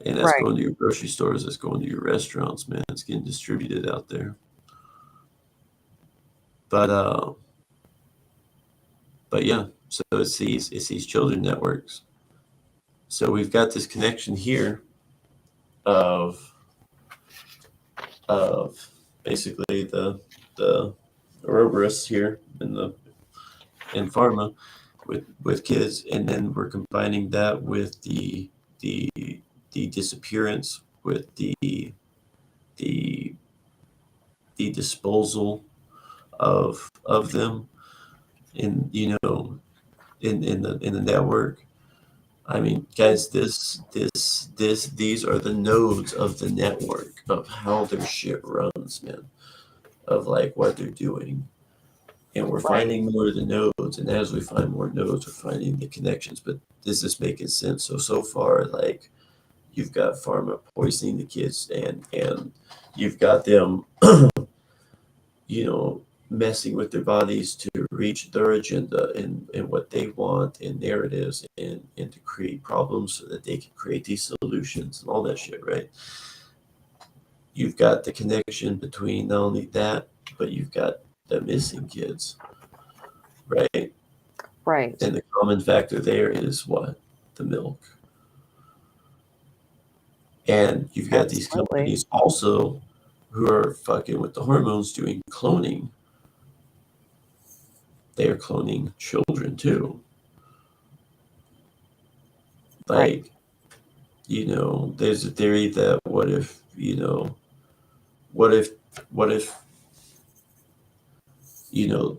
And that's Right. going to your grocery stores, that's going to your restaurants, man. It's getting distributed out there. But yeah, so it's these children networks. So we've got this connection here of basically the Ouroboros here in pharma with kids, and then we're combining that with the the disappearance, with the the disposal of them in in the network. I mean, guys, these are the nodes of the network of how their shit runs, man, of like what they're doing. And we're Right. finding more of the nodes, and as we find more nodes, we're finding the connections. But is this making sense? So far, like you've got pharma poisoning the kids, and you've got them, messing with their bodies to reach their agenda and what they want and narratives and to create problems so that they can create these solutions and all that shit, right? You've got the connection between not only that, but you've got the missing kids, right? Right. And the common factor there is what? The milk. And you've got these Absolutely. companies also who are fucking with the hormones doing cloning. They are cloning children too. Right. Like, there's a theory that what if, what if,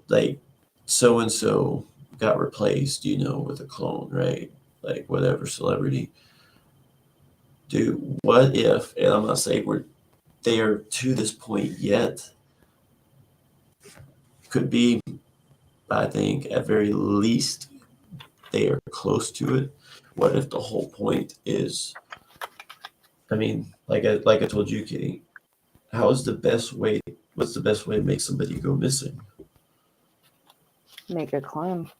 like so and so got replaced, with a clone, right? Like whatever celebrity. Dude, what if, and I'm not saying they are to this point yet. Could be, I think, at very least, they are close to it. What if the whole point is, I mean, like I told you, Kitty, what's the best way to make somebody go missing? Make a clone.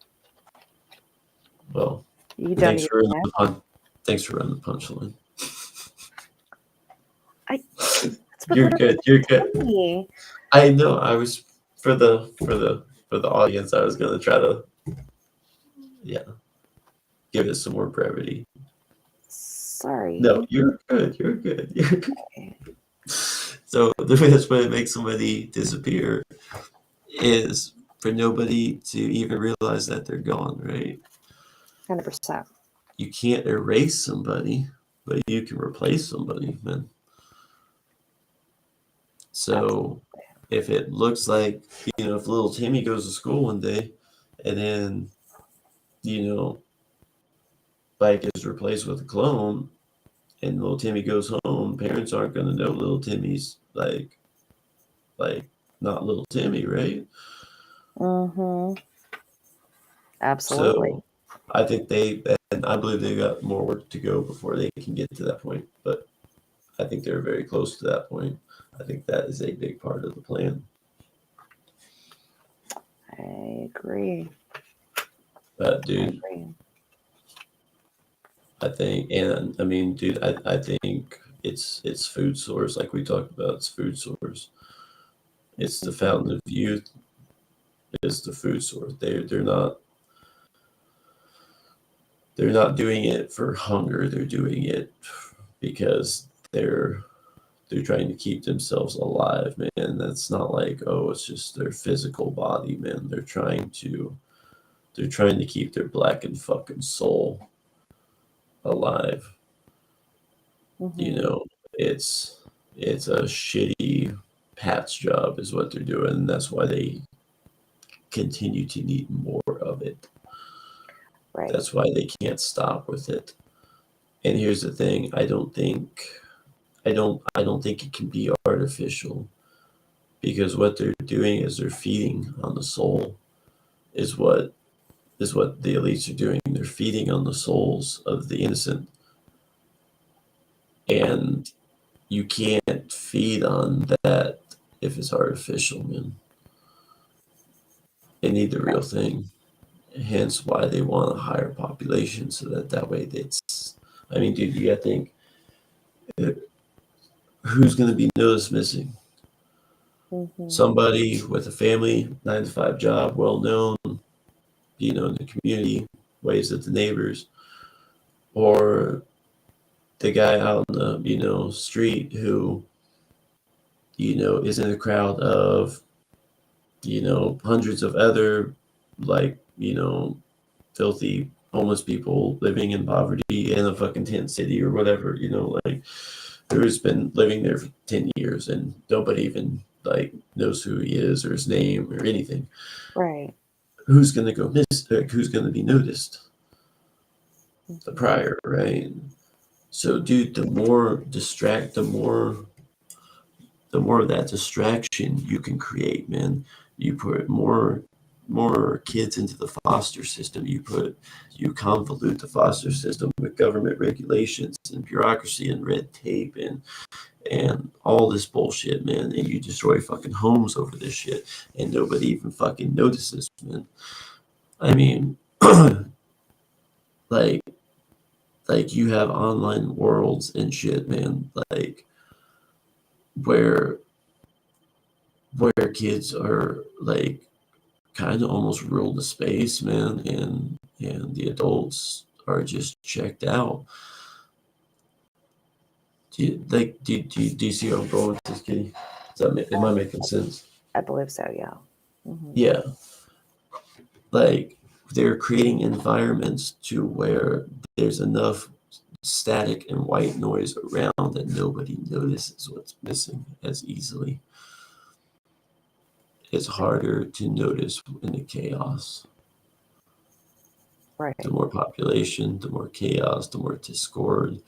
Well, You don't thanks even for know. thanks for running the punchline. That's what You're they're good. You're good. funny. I know. I was for the audience. I was gonna try to give it some more brevity. Sorry. No, you're good. You're good. You're good. So the best way to make somebody disappear is for nobody to even realize that they're gone, right? 100%. You can't erase somebody, but you can replace somebody, man. So if it looks like, if little Timmy goes to school one day and then, Bike is replaced with a clone and little Timmy goes home, parents aren't going to know little Timmy's like not little Timmy, right? Mm-hmm. Absolutely. So I think I believe they got more work to go before they can get to that point, but I think they're very close to that point. I think that is a big part of the plan. I agree. Dude, I think, and I mean, dude, I think it's food source, like we talked about. It's food source. It's the fountain of youth. Is the food source. They're not doing it for hunger. They're doing it because they're trying to keep themselves alive, man. That's not like, oh, it's just their physical body, man. They're trying to keep their blackened fucking soul alive. Mm-hmm. It's a shitty Pat's job is what they're doing, and that's why they continue to need more of it. Right. That's why they can't stop with it. And here's the thing, I don't think it can be artificial, because what they're doing is they're feeding on the soul, is what the elites are doing. They're feeding on the souls of the innocent. And you can't feed on that if it's artificial, man. They need the real thing. Hence why they want a higher population, so that way it's, I mean, dude, you gotta think, who's gonna be noticed missing? Mm-hmm. Somebody with a family, 9 to 5 job, well known, in the community, waves at the neighbors, or the guy out on the street who is in a crowd of hundreds of other, like, filthy homeless people living in poverty in a fucking tent city or whatever, like, who's been living there for 10 years and nobody even like knows who he is or his name or anything. Right. Who's gonna go miss? Who's gonna be noticed? The Mm-hmm. prior, right? So, dude, the more of that distraction you can create, man. You put more kids into the foster system. You convolute the foster system with government regulations and bureaucracy and red tape and all this bullshit, man. And you destroy fucking homes over this shit, and nobody even fucking notices, man. I mean, like you have online worlds and shit, man. Like where kids are like kind of almost ruled the space, man, and the adults are just checked out. Do you see where I'm going with this, Kitty? Am I making sense? I believe so, yeah. Mm-hmm. Yeah. Like, they're creating environments to where there's enough static and white noise around that nobody notices what's missing as easily. It's harder to notice in the chaos. Right. The more population, the more chaos, the more discord,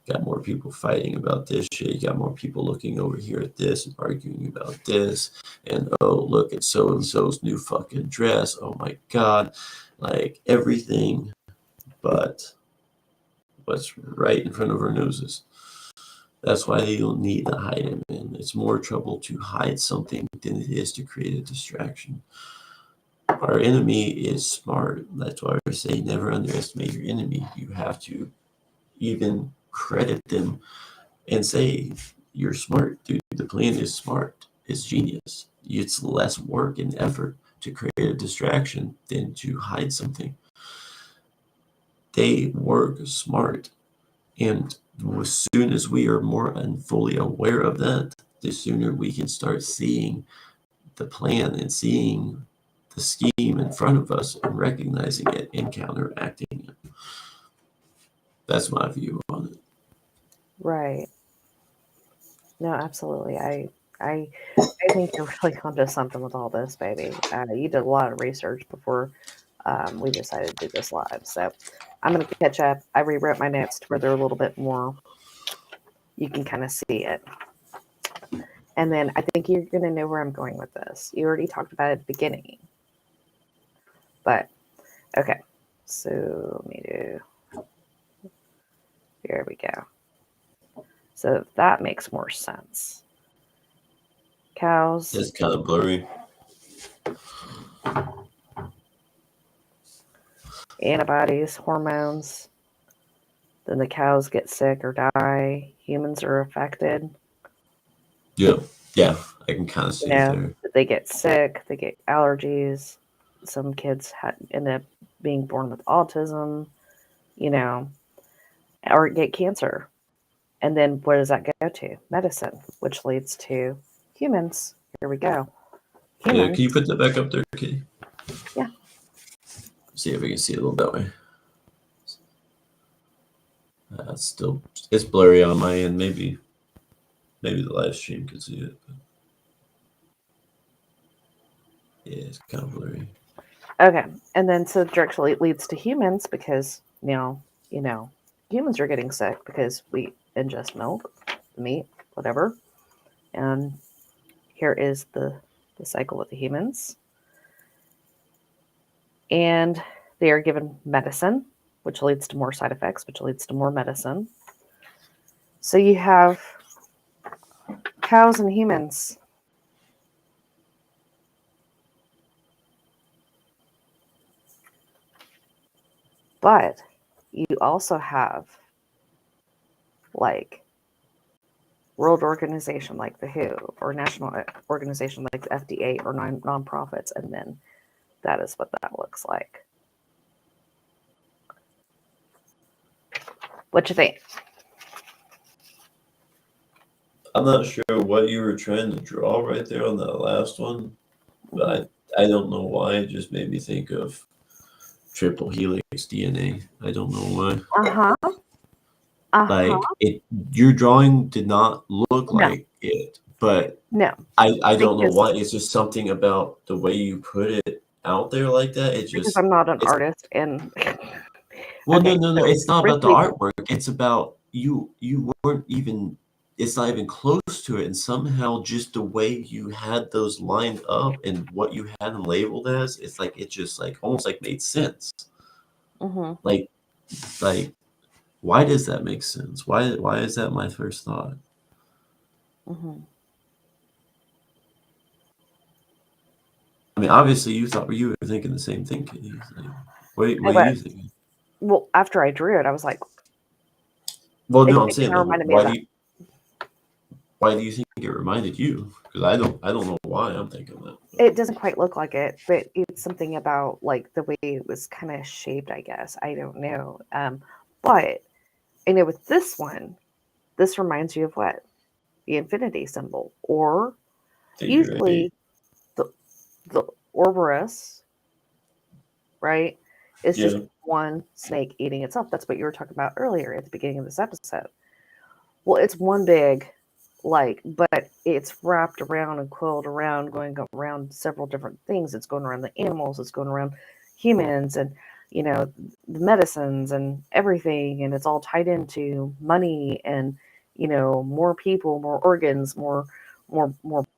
Got more people fighting about this shit. You got more people looking over here at this and arguing about this. And oh, look at so and so's new fucking dress. Oh my god. Like everything but what's right in front of our noses. That's why they don't need to hide it, man. It's more trouble to hide something than it is to create a distraction. Our enemy is smart. That's why I say never underestimate your enemy. You have to even credit them and say, you're smart, dude. The plan is smart. It's genius. It's less work and effort to create a distraction than to hide something. They work smart. And as soon as we are more and fully aware of that, the sooner we can start seeing the plan and seeing the scheme in front of us and recognizing it and counteracting it. That's my view on it. Right. No, absolutely. I think you're really onto something with all this, baby. You did a lot of research before we decided to do this live. So I'm going to catch up. I rewrote my notes to where they're a little bit more, you can kind of see it. And then I think you're going to know where I'm going with this. You already talked about it at the beginning. But, okay. So let me do, here we go. So that makes more sense. Cows. It's kind of blurry. Antibodies, hormones. Then the cows get sick or die. Humans are affected. Yeah, I can kind of see it there. They get sick. They get allergies. Some kids end up being born with autism, or get cancer. And then where does that go to? Medicine, which leads to humans. Here we go. Yeah, can you put that back up there, Kitty? Yeah. See if we can see it a little that way. It's blurry on my end. Maybe the live stream could see it. But yeah, it's kind of blurry. Okay, and then so directly it leads to humans because now humans are getting sick because we ingest milk, meat, whatever. And here is the cycle with the humans. And they are given medicine, which leads to more side effects, which leads to more medicine. So you have cows and humans. But you also have like world organization like the WHO or national organization like the FDA or nonprofits, and then that is what that looks like. What you think? I'm not sure what you were trying to draw right there on that last one, but I don't know why. It just made me think of triple helix DNA. I don't know why. Like your drawing did not look like it, but no, I don't know why. It's just something about the way you put it out there like that. It just because I'm not an artist and. Well, okay, no. It's not about the artwork. It's about you weren't even. It's not even close to it, and somehow just the way you had those lined up and what you had them labeled as, it's like it just like almost like made sense. Mm-hmm. Like, why does that make sense? Why is that my first thought? Mm-hmm. I mean, obviously, you were thinking the same thing, Kitty. Like, what are you thinking? Well, after I drew it, I was like, "Well, no, I'm saying, like, why do you think it reminded you? Because I don't know why I'm thinking that. It doesn't quite look like it, but it's something about like the way it was kind of shaped. I guess I don't know. But I know with this one, this reminds you of what? The infinity symbol, or usually the Ouroboros, right? It's just one snake eating itself. That's what you were talking about earlier at the beginning of this episode. Well, it's one big, but it's wrapped around and coiled around, going around several different things. It's going around the animals, it's going around humans, and the medicines and everything, and it's all tied into money and, more people, more organs, more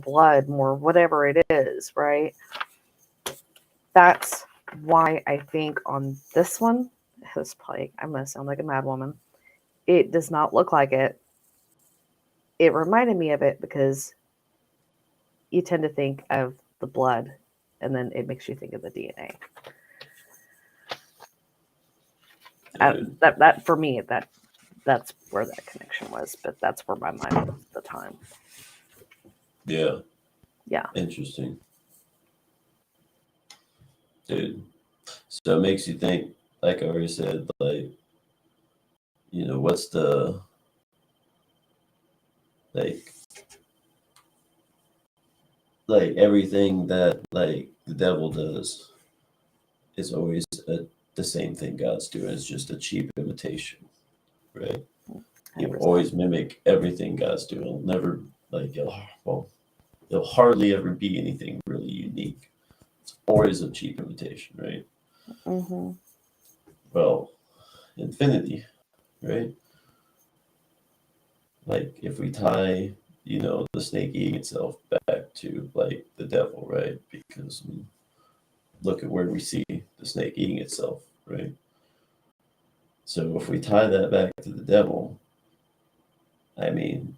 blood, more whatever it is, right? That's why I think on this one, I'm going to sound like a mad woman. It does not look like it. It reminded me of it because you tend to think of the blood, and then it makes you think of the DNA. That for me, that's where that connection was, but that's where my mind was at the time. Yeah. Yeah. Interesting. Dude. So it makes you think, like I already said, like, what's the, like everything that, like, the devil does is always the same thing God's doing. It's just a cheap imitation, right? You'll 100%. always mimic everything God's doing. It'll never, like, it'll hardly ever be anything really unique. It's always a cheap imitation, right? Mm-hmm. Well, infinity, right? Like, if we tie, the snake eating itself back to, like, the devil, right? Because look at where we see the snake eating itself, right? So if we tie that back to the devil, I mean,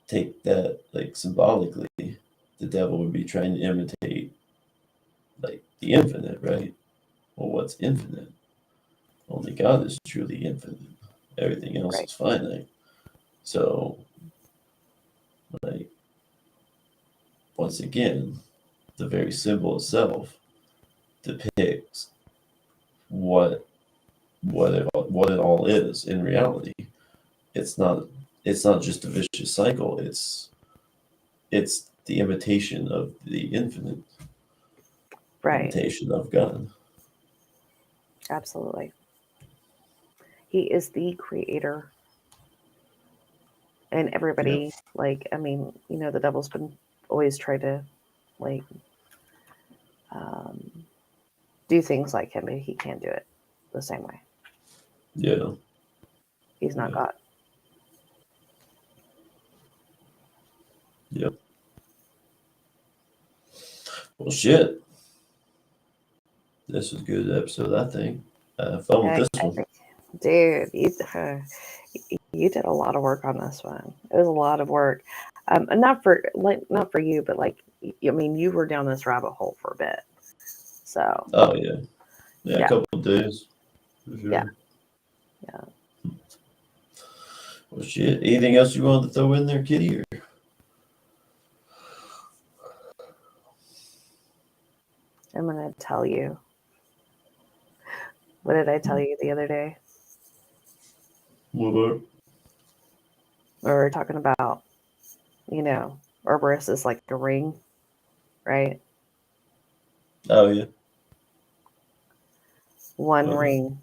take that, like, symbolically, the devil would be trying to imitate, like, the infinite, right? Well, what's infinite? Only God is truly infinite. Everything else Right. is finite. So, like, once again, the very symbol itself depicts what it all is in reality. It's not just a vicious cycle. It's the imitation of the infinite, Right. imitation of God. Absolutely. He is the creator. And everybody, like, I mean, the devil's been always trying to, like, do things like him, but he can't do it the same way. Yeah. He's not God. Yep. Well, shit. This was a good episode, I think. Fun with this one. Dude, you did a lot of work on this one. It was a lot of work, and not for you, but like, I mean, you were down this rabbit hole for a bit. So. Oh yeah. A couple of days. For sure. Yeah. Well, shit. Anything else you wanted to throw in there, Kitty? Or? I'm gonna tell you. What did I tell you the other day? What up? We were talking about, Ouroboros is like a ring, right? Oh yeah. One ring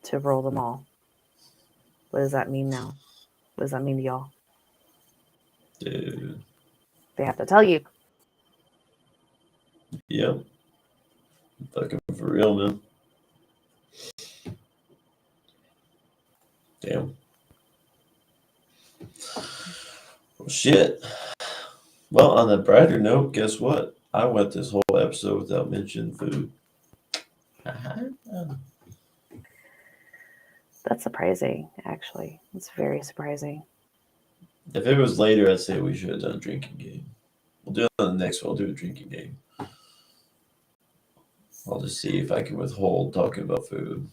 to rule them all. What does that mean now? What does that mean to y'all? Dude. They have to tell you. Yep. Fucking for real, man. Damn. Well, shit. Well, on a brighter note, guess what? I went this whole episode without mentioning food. That's surprising, actually. It's very surprising. If it was later, I'd say we should have done a drinking game. We'll do it on the next one. We'll do a drinking game. I'll just see if I can withhold talking about food.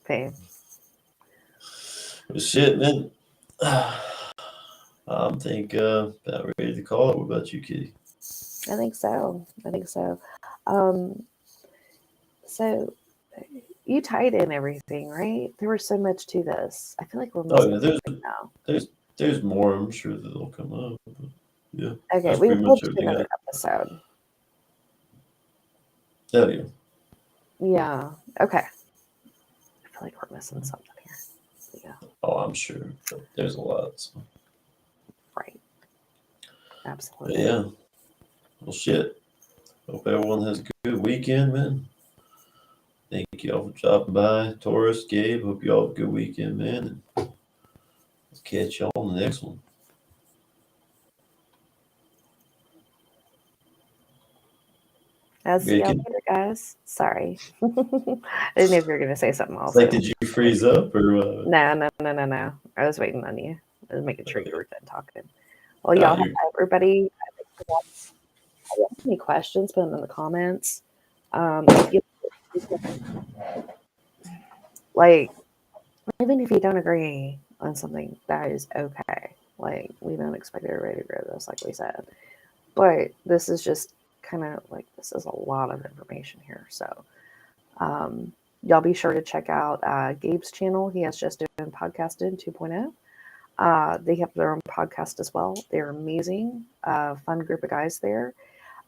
Okay. Well, shit, man. I'm about ready to call it. What about you, Kitty? I think so. So you tied in everything, right? There was so much to this. I feel like we're missing something now. There's more. I'm sure that they'll come up. But yeah. Okay, That's we'll pretty do much everything. another episode. Oh yeah. Yeah. Okay. I feel like we're missing something here. But yeah. Oh, I'm sure. But there's a lot. So. Right. Absolutely. But yeah. Well, shit. Hope everyone has a good weekend, man. Thank y'all for dropping by. Taurus, Gabe, hope y'all have a good weekend, man. And I'll catch y'all on the next one. I'll see y'all Bacon. later, guys. Sorry. I didn't know if you were going to say something else. Like, did you freeze up or what? No. I was waiting on you. I was making sure you were done talking. Well, y'all have everybody. If you have any questions, put them in the comments. Like, even if you don't agree on something, that is okay. Like, we don't expect everybody to agree with us, like we said. But this is just kind of like, this is a lot of information here. So, y'all be sure to check out Gabe's channel. He has Just Doing Podcasting 2.0. They have their own podcast as well. They're amazing, fun group of guys there.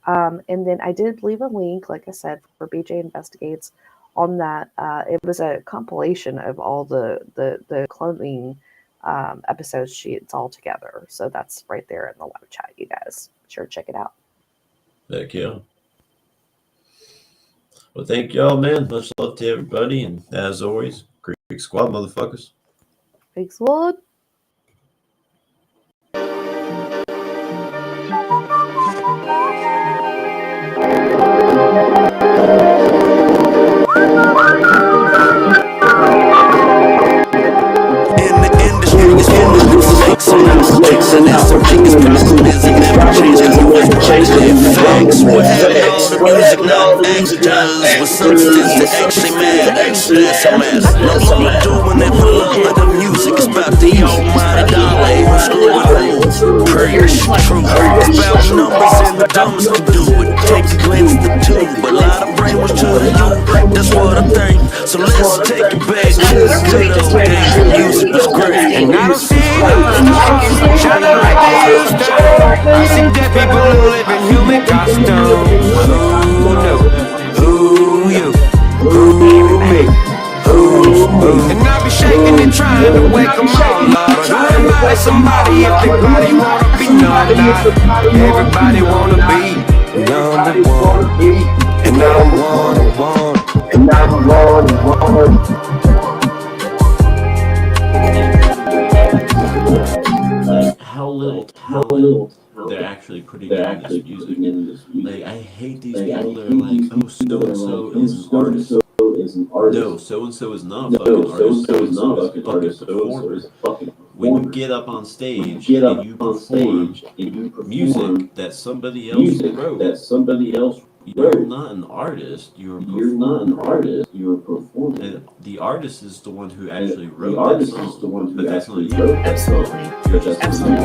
And then I did leave a link, like I said, for BJ Investigates on that. It was a compilation of all the clothing episode sheets all together. So that's right there in the live chat, you guys. Sure, check it out. Heck yeah. Well, thank y'all, man. Much love to everybody. And as always, Creek Squad, motherfuckers. Big Sword. In the industry, it's full of mistakes and mistakes, and that's the biggest problem is it never changed, cause it was changing facts. What happened to all the music, not actors, with substance that actually matters? That's a matter. No longer doing it for love of the music, it's about the almighty dollar, who's screwing who. Preach truth, about numbers and the dumbest can do it. Take a glance at the tube, but a lot of brainwash to the youth, that's what I think. So let's take it back to the good old days when music was great. And I don't see those shining like they used to. I see dead people who live in human costumes. Who knew? Who you? Who me? Who? And I be shaking and trying to wake them all up. But who am I to somebody if everybody wanna be numb? Not everybody wanna be number one. And I'm one. And I'm one. Like, how little talent they're actually putting in this music. Like, I hate these people that are like, oh, so-and-so is an artist. No, so-and-so is not a fucking artist. So-and-so is a fucking performer. When you get up on stage and you perform music that somebody else wrote, you're not an artist, you're a performer. And the artist is the one who actually wrote that song, but that's not you. Absolutely. You're just Absolutely.